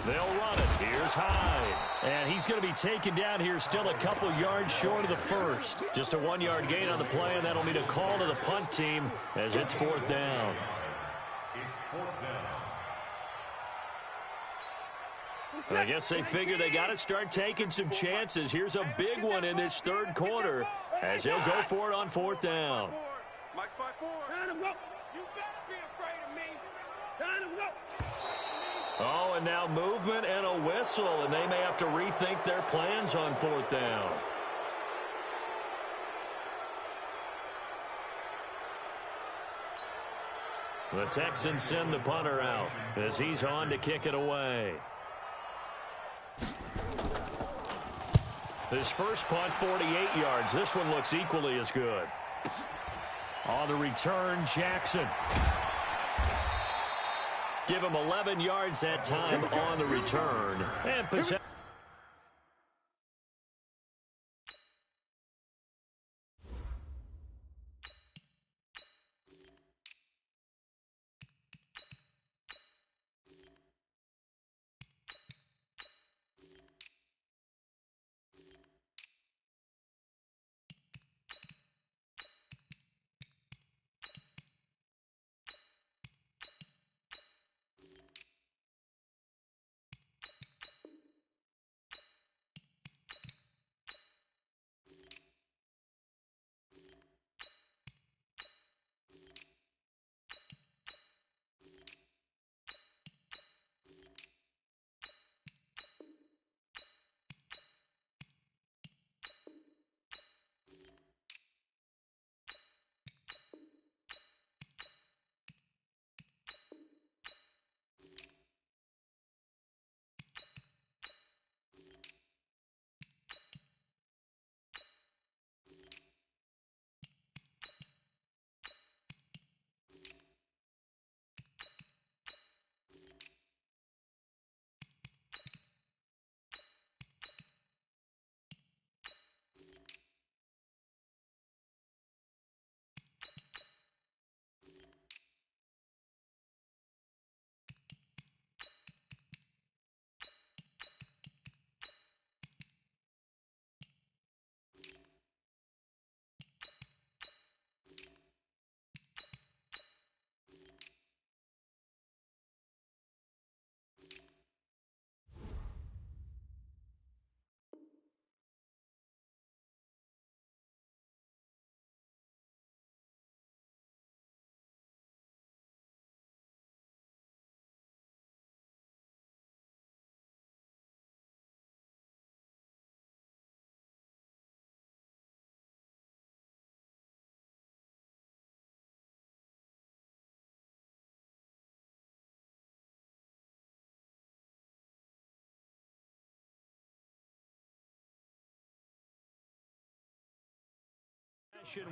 They'll run it. Here's Hyde. And he's going to be taken down here still a couple yards short of the first. Just a 1-yard gain on the play, and that'll mean a call to the punt team as it's 4th down. It's 4th down. I guess they figure they got to start taking some chances. Here's a big one in this third quarter as he'll go for it on 4th down. Mike's by 4. You better be afraid of me. Oh, and now movement and a whistle, and they may have to rethink their plans on 4th down. The Texans send the punter out as he's on to kick it away. His first punt, 48 yards. This one looks equally as good. On the return, Jackson. Give him 11 yards that time on the return. And possession.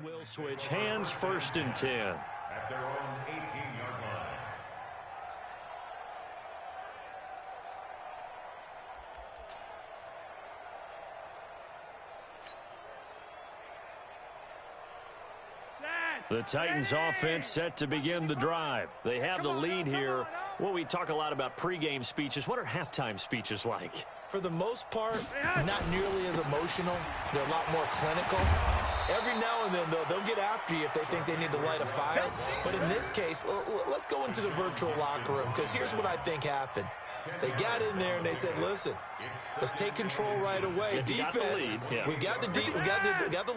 Will switch hands, 1st and 10. At their own 18-yard line. Dad! The Titans offense set to begin the drive. They have the lead here. Well, we talk a lot about pregame speeches. What are halftime speeches like? For the most part, not nearly as emotional. They're a lot more clinical. Every now and then, though, they'll get after you if they think they need to light a fire. But in this case, let's go into the virtual locker room, because here's what I think happened. They got in there and they said, listen, let's take control right away. Defense, we got the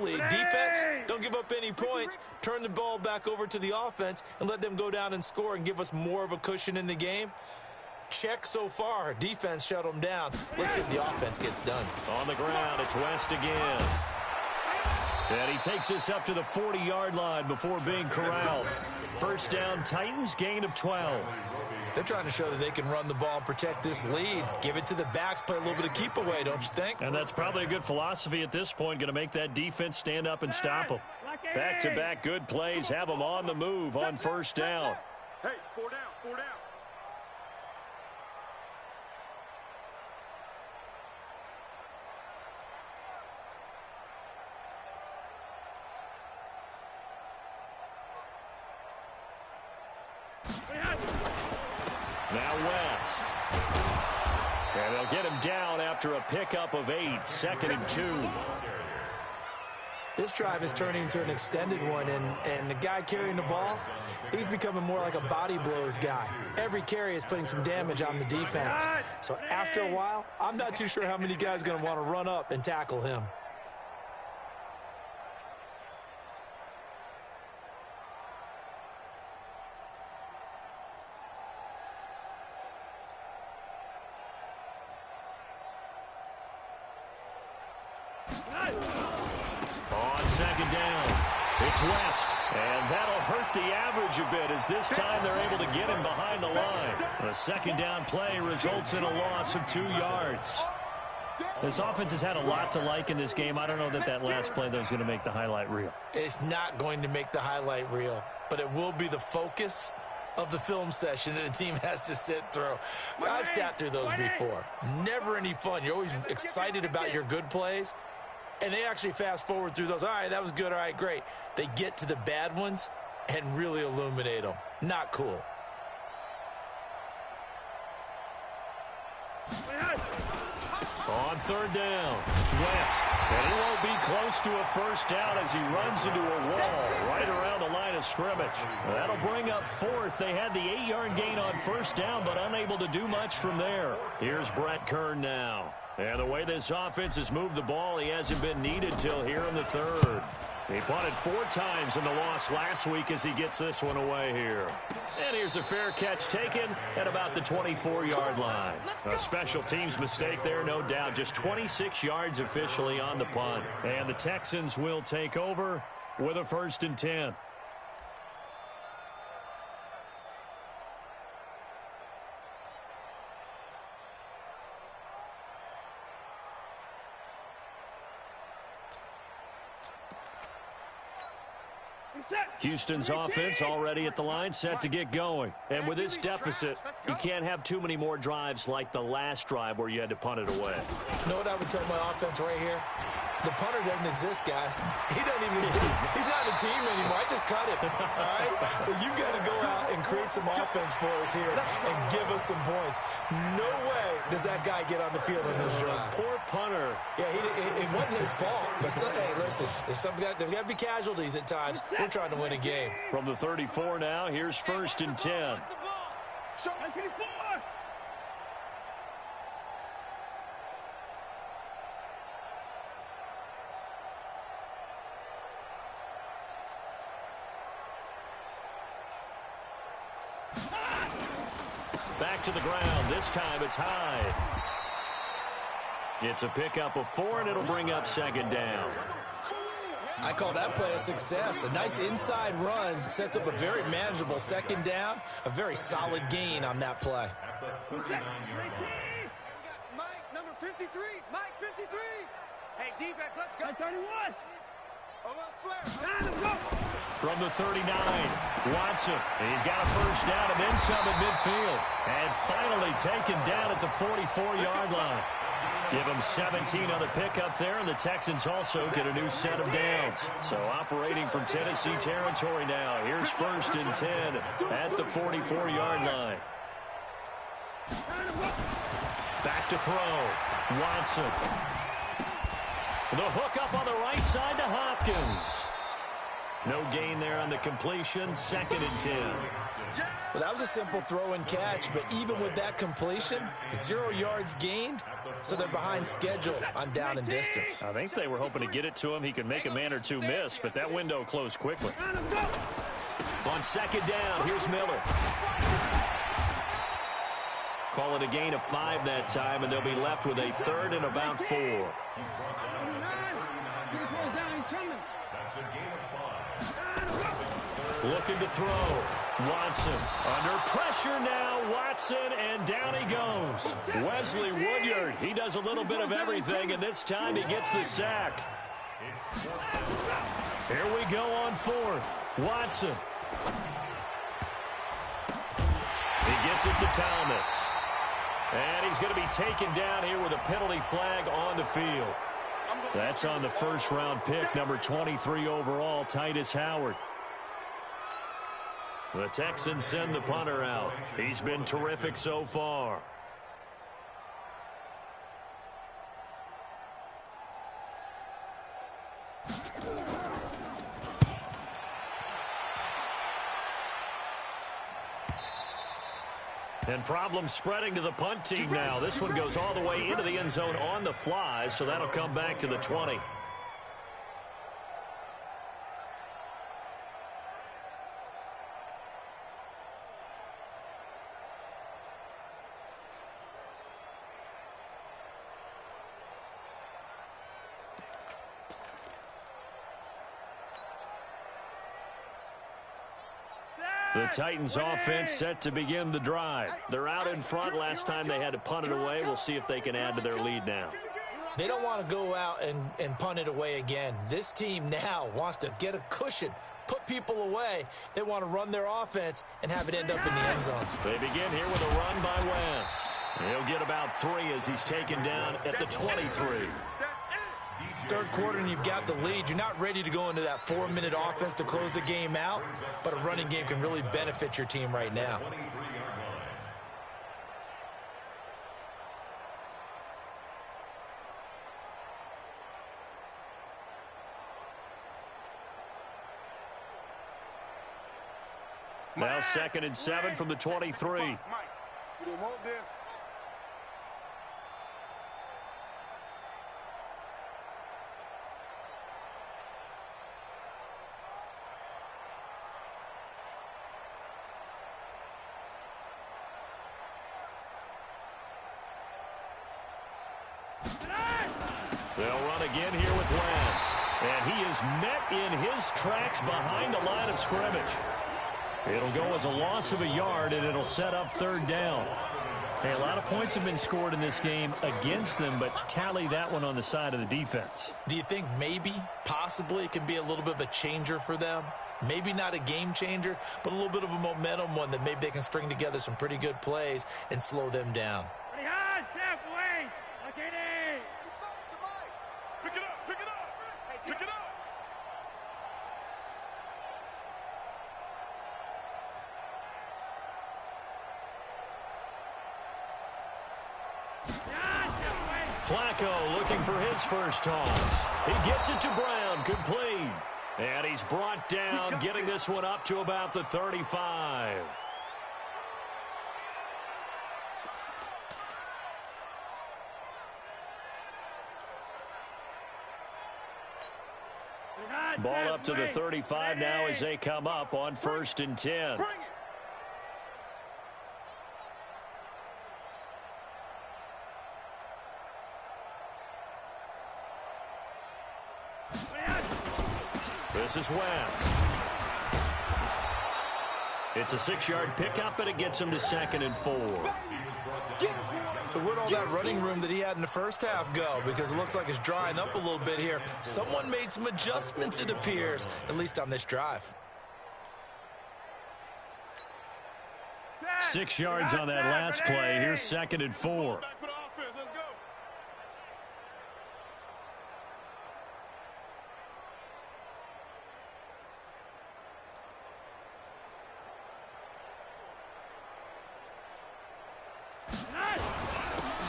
lead. Defense, don't give up any points. Turn the ball back over to the offense and let them go down and score and give us more of a cushion in the game. Check so far. Defense shut them down. Let's see if the offense gets done. On the ground, it's West again. And he takes us up to the 40-yard line before being corralled. First down, Titans, gain of 12. They're trying to show that they can run the ball and protect this lead. Give it to the backs, play a little bit of keep away, don't you think? And that's probably a good philosophy at this point, going to make that defense stand up and stop them. Back-to-back good plays, have them on the move on first down. Hey, 4 down, 4 down. Now West. And they'll get him down after a pickup of 8, 2nd and 2. This drive is turning into an extended one, and the guy carrying the ball, he's becoming more like a body blows guy. Every carry is putting some damage on the defense. So after a while, I'm not too sure how many guys are going to want to run up and tackle him. On second down, it's West, and that'll hurt the average a bit as this time they're able to get him behind the line. The second down play results in a loss of 2 yards. This offense has had a lot to like in this game. I don't know that last play, though, is going to make the highlight reel. It's not going to make the highlight reel, but it will be the focus of the film session that the team has to sit through. I've sat through those before. Never any fun. You're always excited about your good plays, and they actually fast forward through those. All right, that was good. All right, great. They get to the bad ones and really illuminate them. Not cool. On third down, West. And he won't be close to a first down as he runs into a wall right around the line of scrimmage. That'll bring up 4th. They had the 8-yard gain on first down, but unable to do much from there. Here's Brett Kern now. And the way this offense has moved the ball, he hasn't been needed till here in the third. He punted 4 times in the loss last week as he gets this one away here. And here's a fair catch taken at about the 24-yard line. A special teams mistake there, no doubt. Just 26 yards officially on the punt. And the Texans will take over with a 1st and 10. Houston's offense already at the line, set to get going. And with this deficit, you can't have too many more drives like the last drive where you had to punt it away. You know what I would tell my offense right here? The punter doesn't exist, guys. He doesn't even exist. He's not a team anymore. I just cut him. All right? So you've got to go out and create some offense for us here and give us some points. No way does that guy get on the field in this drive. Poor punter. Yeah, it wasn't his fault. But, hey, listen, there's got to be casualties at times. We're trying to win a game. From the 34 now, here's 1st and 10. Back to the ground. This time it's Hyde. It's a pickup of 4, and it'll bring up 2nd down. I call that play a success. A nice inside run sets up a very manageable 2nd down. A very solid gain on that play. Mike, number 53. Mike, 53. Hey, defense, let's go. 31. From the 39, Watson. He's got a first down and then some at midfield. And finally taken down at the 44-yard line. Give them 17 on the pickup there, and the Texans also get a new set of downs. So operating from Tennessee territory now. Here's 1st and 10 at the 44-yard line. Back to throw. Watson. The hook up on the right side to Hopkins. No gain there on the completion. 2nd and 10. Well, that was a simple throw and catch, but even with that completion, 0 yards gained, so they're behind schedule on down and distance. I think they were hoping to get it to him. He could make a man or two miss, but that window closed quickly. On 2nd down, here's Miller. Call it a gain of 5 that time, and they'll be left with a 3rd and about 4. Looking to throw. Watson under pressure now. Watson, and down he goes. Wesley Woodyard, he does a little bit of everything, and this time he gets the sack. Here we go on 4th. Watson. He gets it to Thomas. And he's going to be taken down here with a penalty flag on the field. That's on the 1st-round pick, number 23 overall, Titus Howard. The Texans send the punter out. He's been terrific so far. And problems spreading to the punt team now. This one goes all the way into the end zone on the fly, so that'll come back to the 20. The Titans offense set to begin the drive. They're out in front. Last time they had to punt it away. We'll see if they can add to their lead now. They don't want to go out and punt it away again. This team now wants to get a cushion, put people away. They want to run their offense and have it end up in the end zone. They begin here with a run by West. He'll get about 3 as he's taken down at the 23. 3rd quarter and you've got the lead. You're not ready to go into that 4-minute offense to close the game out, but a running game can really benefit your team right now. Now 2nd and 7 from the 23. We don't want this. They'll run again here with West. And he is met in his tracks behind the line of scrimmage. It'll go as a loss of a yard, and it'll set up 3rd down. Hey, a lot of points have been scored in this game against them, but tally that one on the side of the defense. Do you think maybe, possibly, it can be a little bit of a changer for them? Maybe not a game changer, but a little bit of a momentum one that maybe they can string together some pretty good plays and slow them down. Pick it up, pick it up, pick it up. Flacco looking for his first toss. He gets it to Brown, complete. And he's brought down, getting this one up to about the 35. Ball up to the 35 now as they come up on 1st and 10. This is West. It's a 6-yard pickup, and it gets him to 2nd and 4. So where'd all that running room that he had in the first half go? Because it looks like it's drying up a little bit here. Someone made some adjustments, it appears, at least on this drive. 6 yards on that last play. Here's 2nd and 4.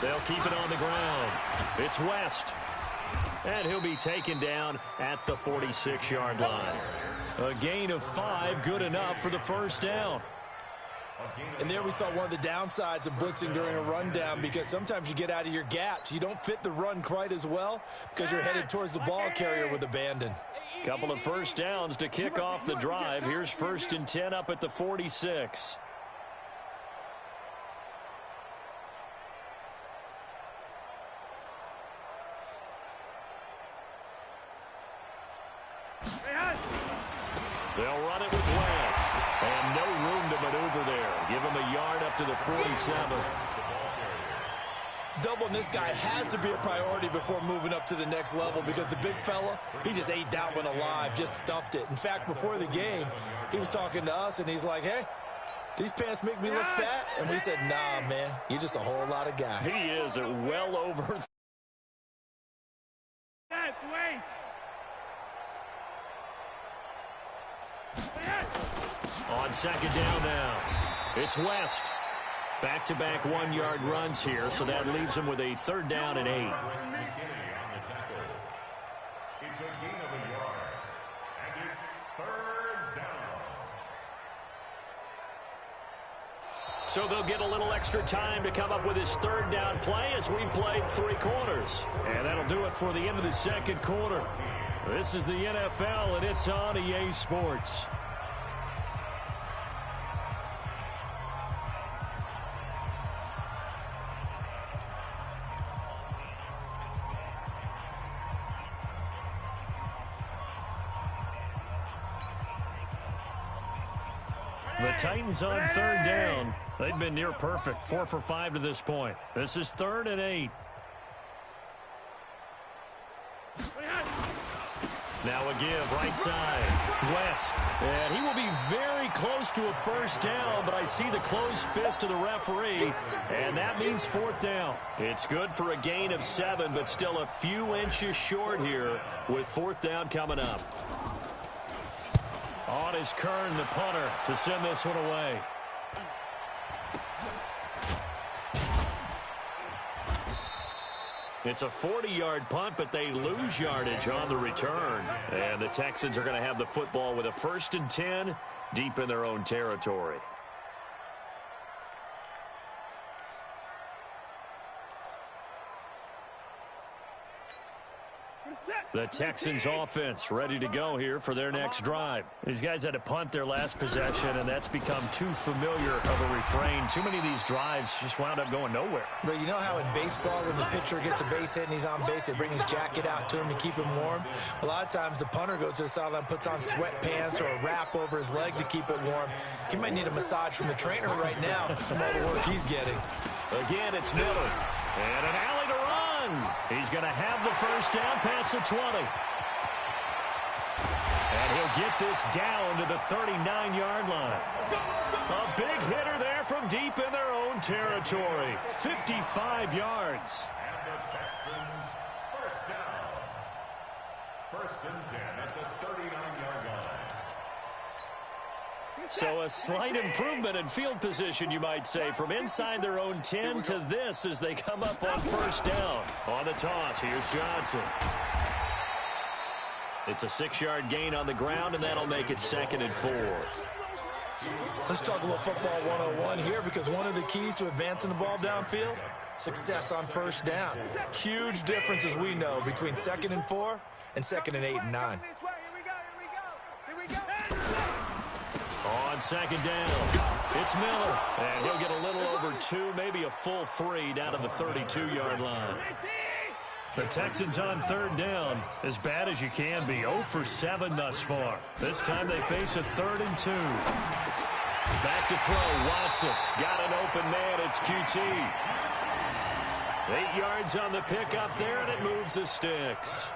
They'll keep it on the ground. It's West. And he'll be taken down at the 46-yard line. A gain of 5, good enough for the first down. And there we saw one of the downsides of blitzing during a rundown, because sometimes you get out of your gaps. You don't fit the run quite as well because you're headed towards the ball carrier with abandon. Couple of first downs to kick off the drive. Here's 1st and 10 up at the 46. They'll run it with West. And no room to maneuver there. Give him a yard up to the 47. Doubling this guy has to be a priority before moving up to the next level, because the big fella, he just ate that one alive, just stuffed it. In fact, before the game, he was talking to us, and he's like, hey, these pants make me look fat? And we said, nah, man, you're just a whole lot of guy. He is at well over. On 2nd down now, it's West. Back-to-back 1-yard runs here, so that leaves him with a 3rd down and 8. It's a gain of a yard, and it's 3rd down. So they'll get a little extra time to come up with his 3rd down play as we played 3 quarters. And that'll do it for the end of the 2nd quarter. This is the NFL, and it's on EA Sports. The Titans on 3rd down. They've been near perfect, 4 for 5 to this point. This is 3rd and 8. Now a give, right side, West. And he will be very close to a 1st down, but I see the closed fist of the referee, and that means 4th down. It's good for a gain of 7, but still a few inches short here with 4th down coming up. On is Kern, the punter, to send this one away. It's a 40-yard punt, but they lose yardage on the return. And the Texans are going to have the football with a 1st and 10 deep in their own territory. The Texans offense ready to go here for their next drive. These guys had to punt their last possession, and that's become too familiar of a refrain. Too many of these drives just wound up going nowhere. But you know how in baseball, when the pitcher gets a base hit and he's on base, they bring his jacket out to him to keep him warm? A lot of times the punter goes to the sideline, puts on sweatpants or a wrap over his leg to keep it warm. He might need a massage from the trainer right now from all the work he's getting. Again, it's Miller. And an alley to run. He's going to have the 1st down past the 20. And he'll get this down to the 39-yard line. A big hitter there from deep in their own territory. 55 yards. And the Texans, 1st down. 1st and 10 at the 39-yard line. So a slight improvement in field position, you might say, from inside their own 10 to this as they come up on 1st down. On the toss, here's Johnson. It's a 6-yard gain on the ground, and that'll make it 2nd and 4. Let's talk a little football 101 here, because one of the keys to advancing the ball downfield, success on 1st down. Huge difference, as we know, between 2nd and 4 and 2nd and 8 and 9. On 2nd down, it's Miller. And he'll get a little over 2, maybe a full 3 down to the 32-yard line. The Texans on 3rd down, as bad as you can be, 0 for 7 thus far. This time they face a 3rd and 2. Back to throw, Watson. Got an open man, it's QT. 8 yards on the pickup there, and it moves the sticks.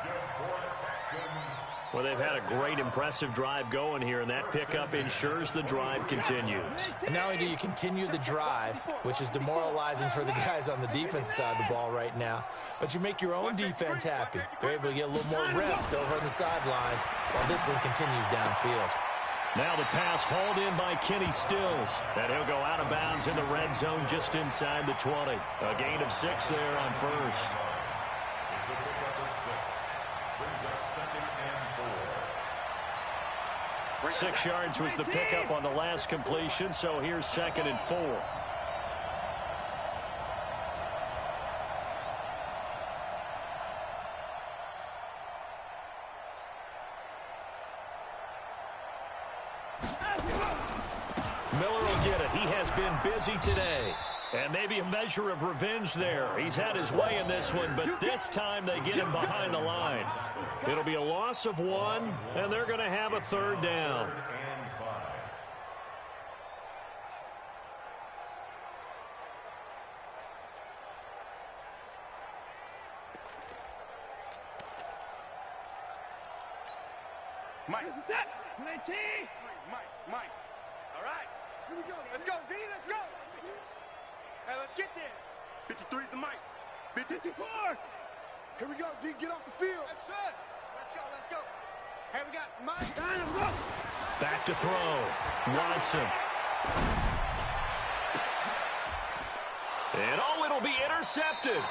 Well, they've had a great, impressive drive going here, and that pickup ensures the drive continues. And not only do you continue the drive, which is demoralizing for the guys on the defense side of the ball right now, but you make your own defense happy. They're able to get a little more rest over on the sidelines while this one continues downfield. Now the pass hauled in by Kenny Stills. And he'll go out of bounds in the red zone just inside the 20. A gain of 6 there on first. It's a pickup of 6. Brings up 2nd and 4. 6 yards was the pickup on the last completion, so here's 2nd and 4. Miller will get it. He has been busy today. And maybe a measure of revenge there. He's had his way in this one, but this time they get him behind the line. It'll be a loss of 1, and they're going to have a 3rd down. Mike. This is it. 19. Mike. All right. Here we go. Let's go, D. Let's go. Hey, let's get there. 53's the Mike. 54. Here we go, D. Get off the field. That's it. Let's go. Hey, we got Mike. Let's go. Back to throw. Watson. And it'll be intercepted.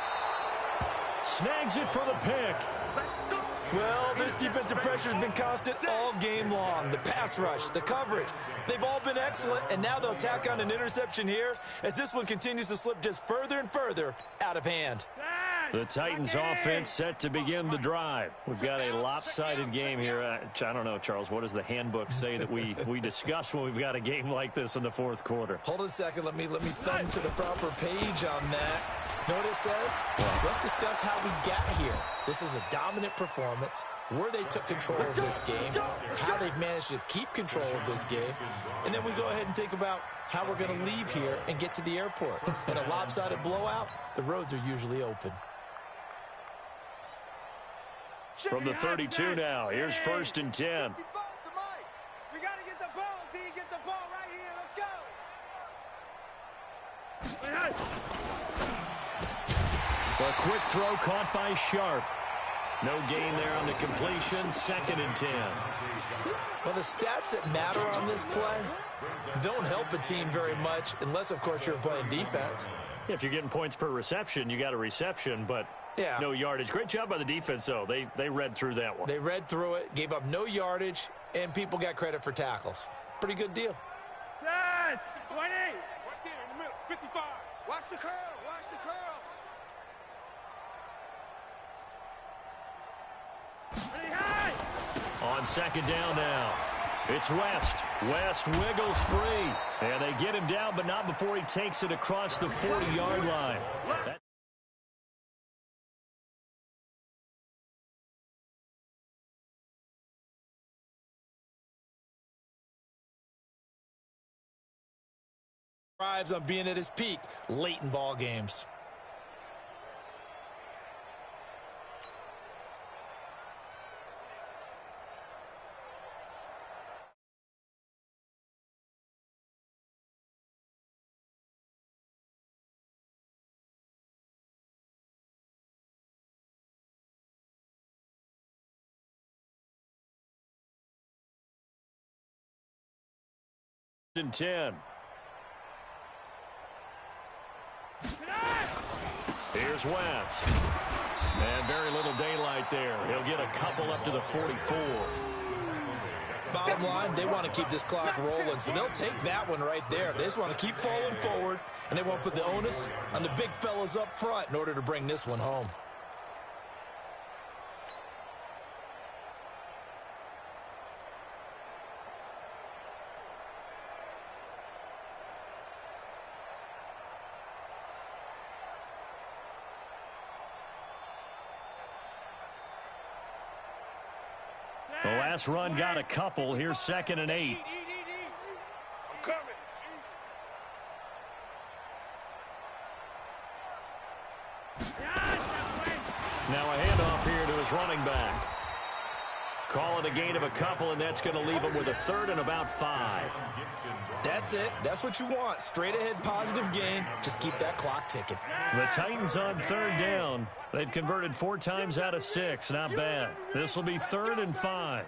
Snags it for the pick. Well, this defensive pressure has been constant all game long. The pass rush, the coverage, they've all been excellent, and now they'll tack on an interception here as this one continues to slip just further and further out of hand. The Titans offense set to begin the drive. We've got a lopsided game here. I don't know, Charles, what does the handbook say that we discuss when we've got a game like this in the 4th quarter? Hold on a second. Let me thumb to the proper page on that. Know what it says? Let's discuss how we got here. This is a dominant performance, where they took control of this game, how they've managed to keep control of this game, and then we go ahead and think about how we're going to leave here and get to the airport. In a lopsided blowout, the roads are usually open. From the 32 now, here's 1st and 10. We got to get the ball, D. Get the ball right here. Let's go. A quick throw caught by Sharp. No gain there on the completion. 2nd and 10. Well, the stats that matter on this play don't help a team very much unless, of course, you're playing defense. If you're getting points per reception, you got a reception, but no yardage. Great job by the defense, though. They read through that one. They read through it, gave up no yardage, and people got credit for tackles. Pretty good deal. 10, 20. Right there in the middle. 55. Watch the curl. Watch the curls. On 2nd down now, it's West. West wiggles free, and they get him down, but not before he takes it across the 40-yard line. Thrives on being at his peak late in ball games. And 10. Here's West. And very little daylight there. He'll get a couple up to the 44. Bottom line, they want to keep this clock rolling, so they'll take that one right there. They just want to keep falling forward, and they won't put the onus on the big fellas up front in order to bring this one home. The last run got a couple. Here's 2nd and 8. I'm coming. Now a handoff here to his running back. Call it a gain of a couple, and that's going to leave him with a 3rd and about 5. That's it. That's what you want. Straight ahead positive gain. Just keep that clock ticking. The Titans on 3rd down. They've converted 4 times out of 6. Not bad. This will be 3rd and 5.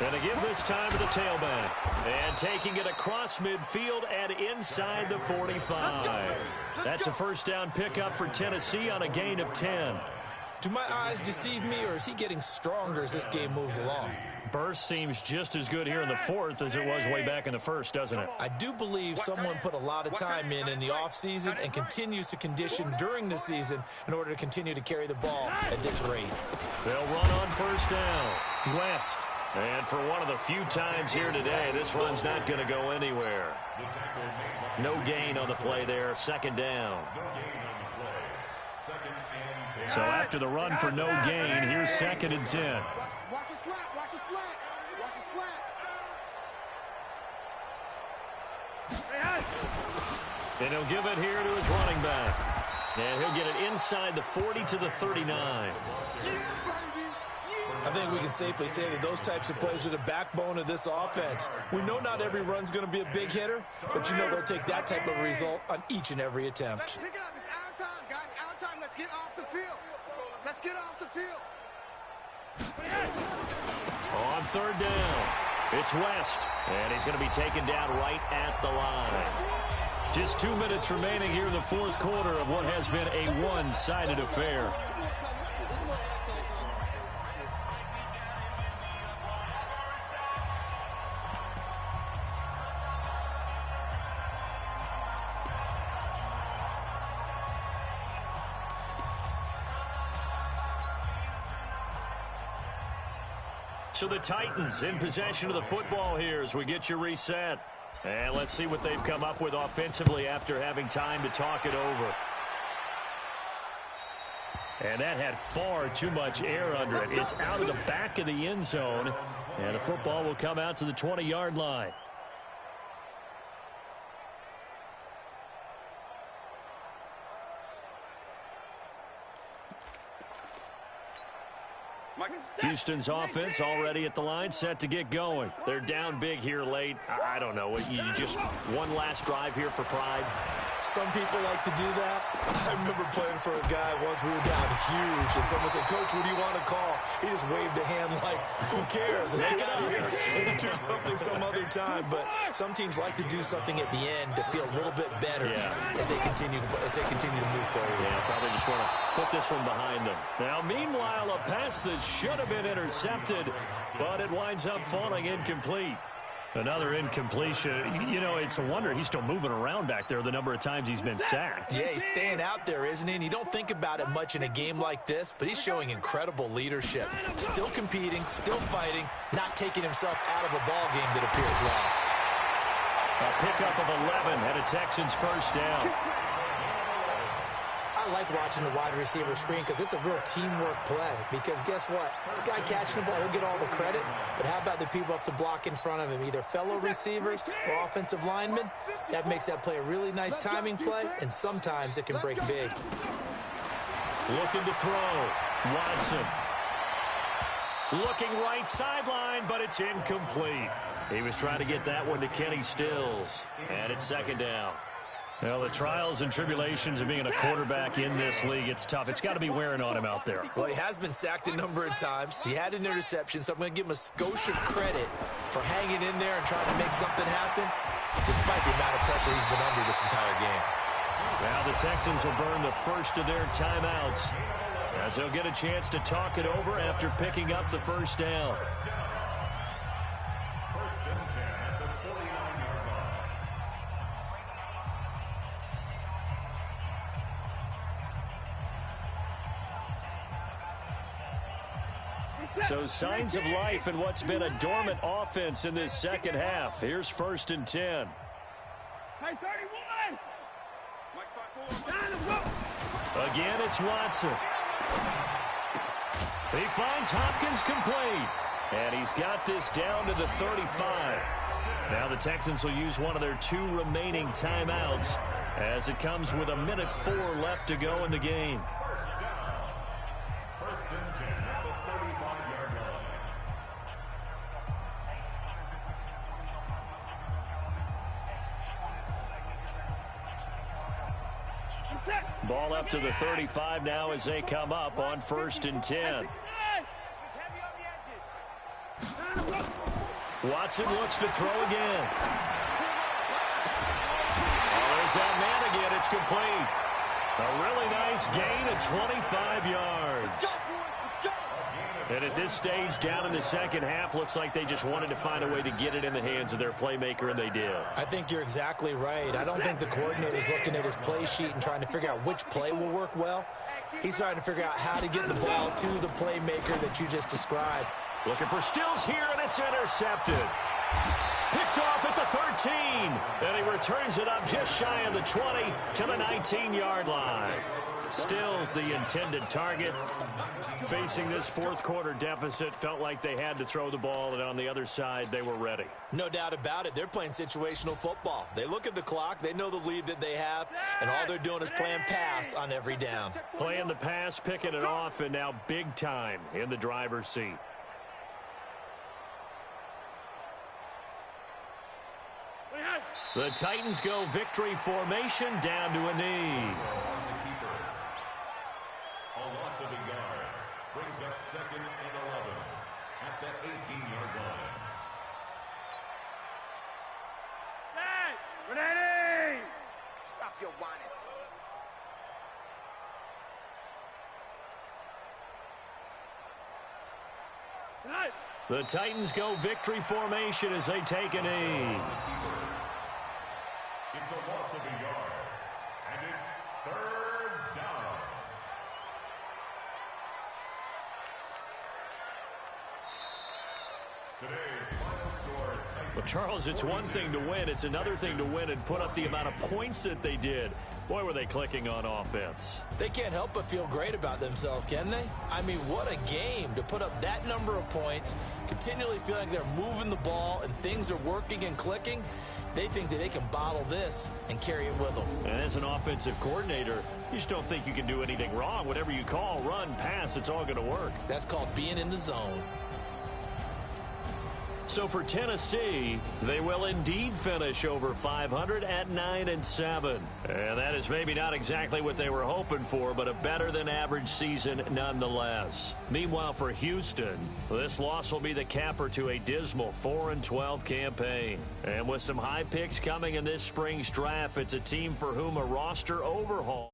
And to give this time to the tailback. And taking it across midfield and inside the 45. That's a first down pickup for Tennessee on a gain of 10. Do my eyes deceive me, or is he getting stronger as this game moves along? Burst seems just as good here in the fourth as it was way back in the first, doesn't it? I do believe someone put a lot of time in the offseason and continues to condition during the season in order to continue to carry the ball at this rate. They'll run on first down. West. And for one of the few times here today, this run's not going to go anywhere. No gain on the play there. Second down. So after the run for no gain, here's 2nd and 10. Watch a slant. Watch a slant. Watch a slant. And he'll give it here to his running back. And he'll get it inside the 40 to the 39. I think we can safely say that those types of plays are the backbone of this offense. We know not every run's going to be a big hitter, but you know they'll take that type of result on each and every attempt. Let's pick it up. It's out of time, guys. Out of time. Let's get off the field. Let's get off the field. On third down, it's West. And he's going to be taken down right at the line. Just 2 minutes remaining here in the fourth quarter of what has been a one-sided affair. So the Titans in possession of the football here as we get you reset. And let's see what they've come up with offensively after having time to talk it over. And that had far too much air under it. It's out of the back of the end zone. And the football will come out to the 20-yard line. Houston's offense already at the line, set to get going. They're down big here late. I don't know. You just one last drive here for pride. Some people like to do that. I remember playing for a guy once. We were down huge, and someone said, "Coach, what do you want to call?" He just waved a hand like, "Who cares? Let's get out of here and do something some other time." But some teams like to do something at the end to feel a little bit better as they continue to move forward. Yeah, probably just want to put this one behind them. Now, meanwhile, a pass that should have been intercepted, but it winds up falling incomplete. Another incompletion. You know, it's a wonder he's still moving around back there the number of times he's been sacked. Yeah, he's staying out there, isn't he? And you don't think about it much in a game like this, but he's showing incredible leadership. Still competing, still fighting, not taking himself out of a ball game that appears lost. A pickup of 11 and a Texans first down. I like watching the wide receiver screen because it's a real teamwork play. Because guess what? The guy catching the ball, he'll get all the credit. But how about the people up to block in front of him? Either fellow receivers or offensive linemen. That makes that play a really nice timing play, and sometimes it can break big. Looking to throw. Watson. Looking right sideline, but it's incomplete. He was trying to get that one to Kenny Stills. And it's second down. Well, the trials and tribulations of being a quarterback in this league, it's tough. It's got to be wearing on him out there. Well, he has been sacked a number of times. He had an interception, so I'm going to give him a skosh of credit for hanging in there and trying to make something happen, despite the amount of pressure he's been under this entire game. Now the Texans will burn the first of their timeouts as they'll get a chance to talk it over after picking up the first down. So signs of life in what's been a dormant offense in this second half. Here's 1st and 10. Hey, 31! Again, it's Watson. He finds Hopkins complete. And he's got this down to the 35. Now the Texans will use one of their 2 remaining timeouts as it comes with 1:04 left to go in the game. Ball up to the 35 now as they come up on 1st and 10. Watson looks to throw again. Oh, there's that man again. It's complete. A really nice gain of 25 yards. And at this stage, down in the second half, looks like they just wanted to find a way to get it in the hands of their playmaker, and they did. I think you're exactly right. I don't think the coordinator's looking at his play sheet and trying to figure out which play will work well. He's trying to figure out how to get the ball to the playmaker that you just described. Looking for Stills here, and it's intercepted. Picked off at the 13. And he returns it up just shy of the 20 to the 19-yard line. Stills the intended target. Facing this fourth quarter deficit, felt like they had to throw the ball, and on the other side, they were ready. No doubt about it. They're playing situational football. They look at the clock. They know the lead that they have, and all they're doing is playing pass on every down. Playing the pass, picking it off, and now big time in the driver's seat. The Titans go victory formation down to a knee. A loss of a yard brings up 2nd and 11 at the 18-yard line. Ready! Stop your whining. The Titans go victory formation as they take a knee. It's a loss of a yard, and it's 3rd down. Today's final score. Well, Charles, it's one thing to win. It's another thing to win and put up the amount of points that they did. Boy, were they clicking on offense. They can't help but feel great about themselves, can they? I mean, what a game to put up that number of points, continually feel like they're moving the ball and things are working and clicking. They think that they can bottle this and carry it with them. And as an offensive coordinator, you just don't think you can do anything wrong. Whatever you call, run, pass, it's all going to work. That's called being in the zone. So for Tennessee, they will indeed finish over 500 at 9-7. And that is maybe not exactly what they were hoping for, but a better than average season nonetheless. Meanwhile, for Houston, this loss will be the capper to a dismal 4-12 campaign. And with some high picks coming in this spring's draft, it's a team for whom a roster overhaul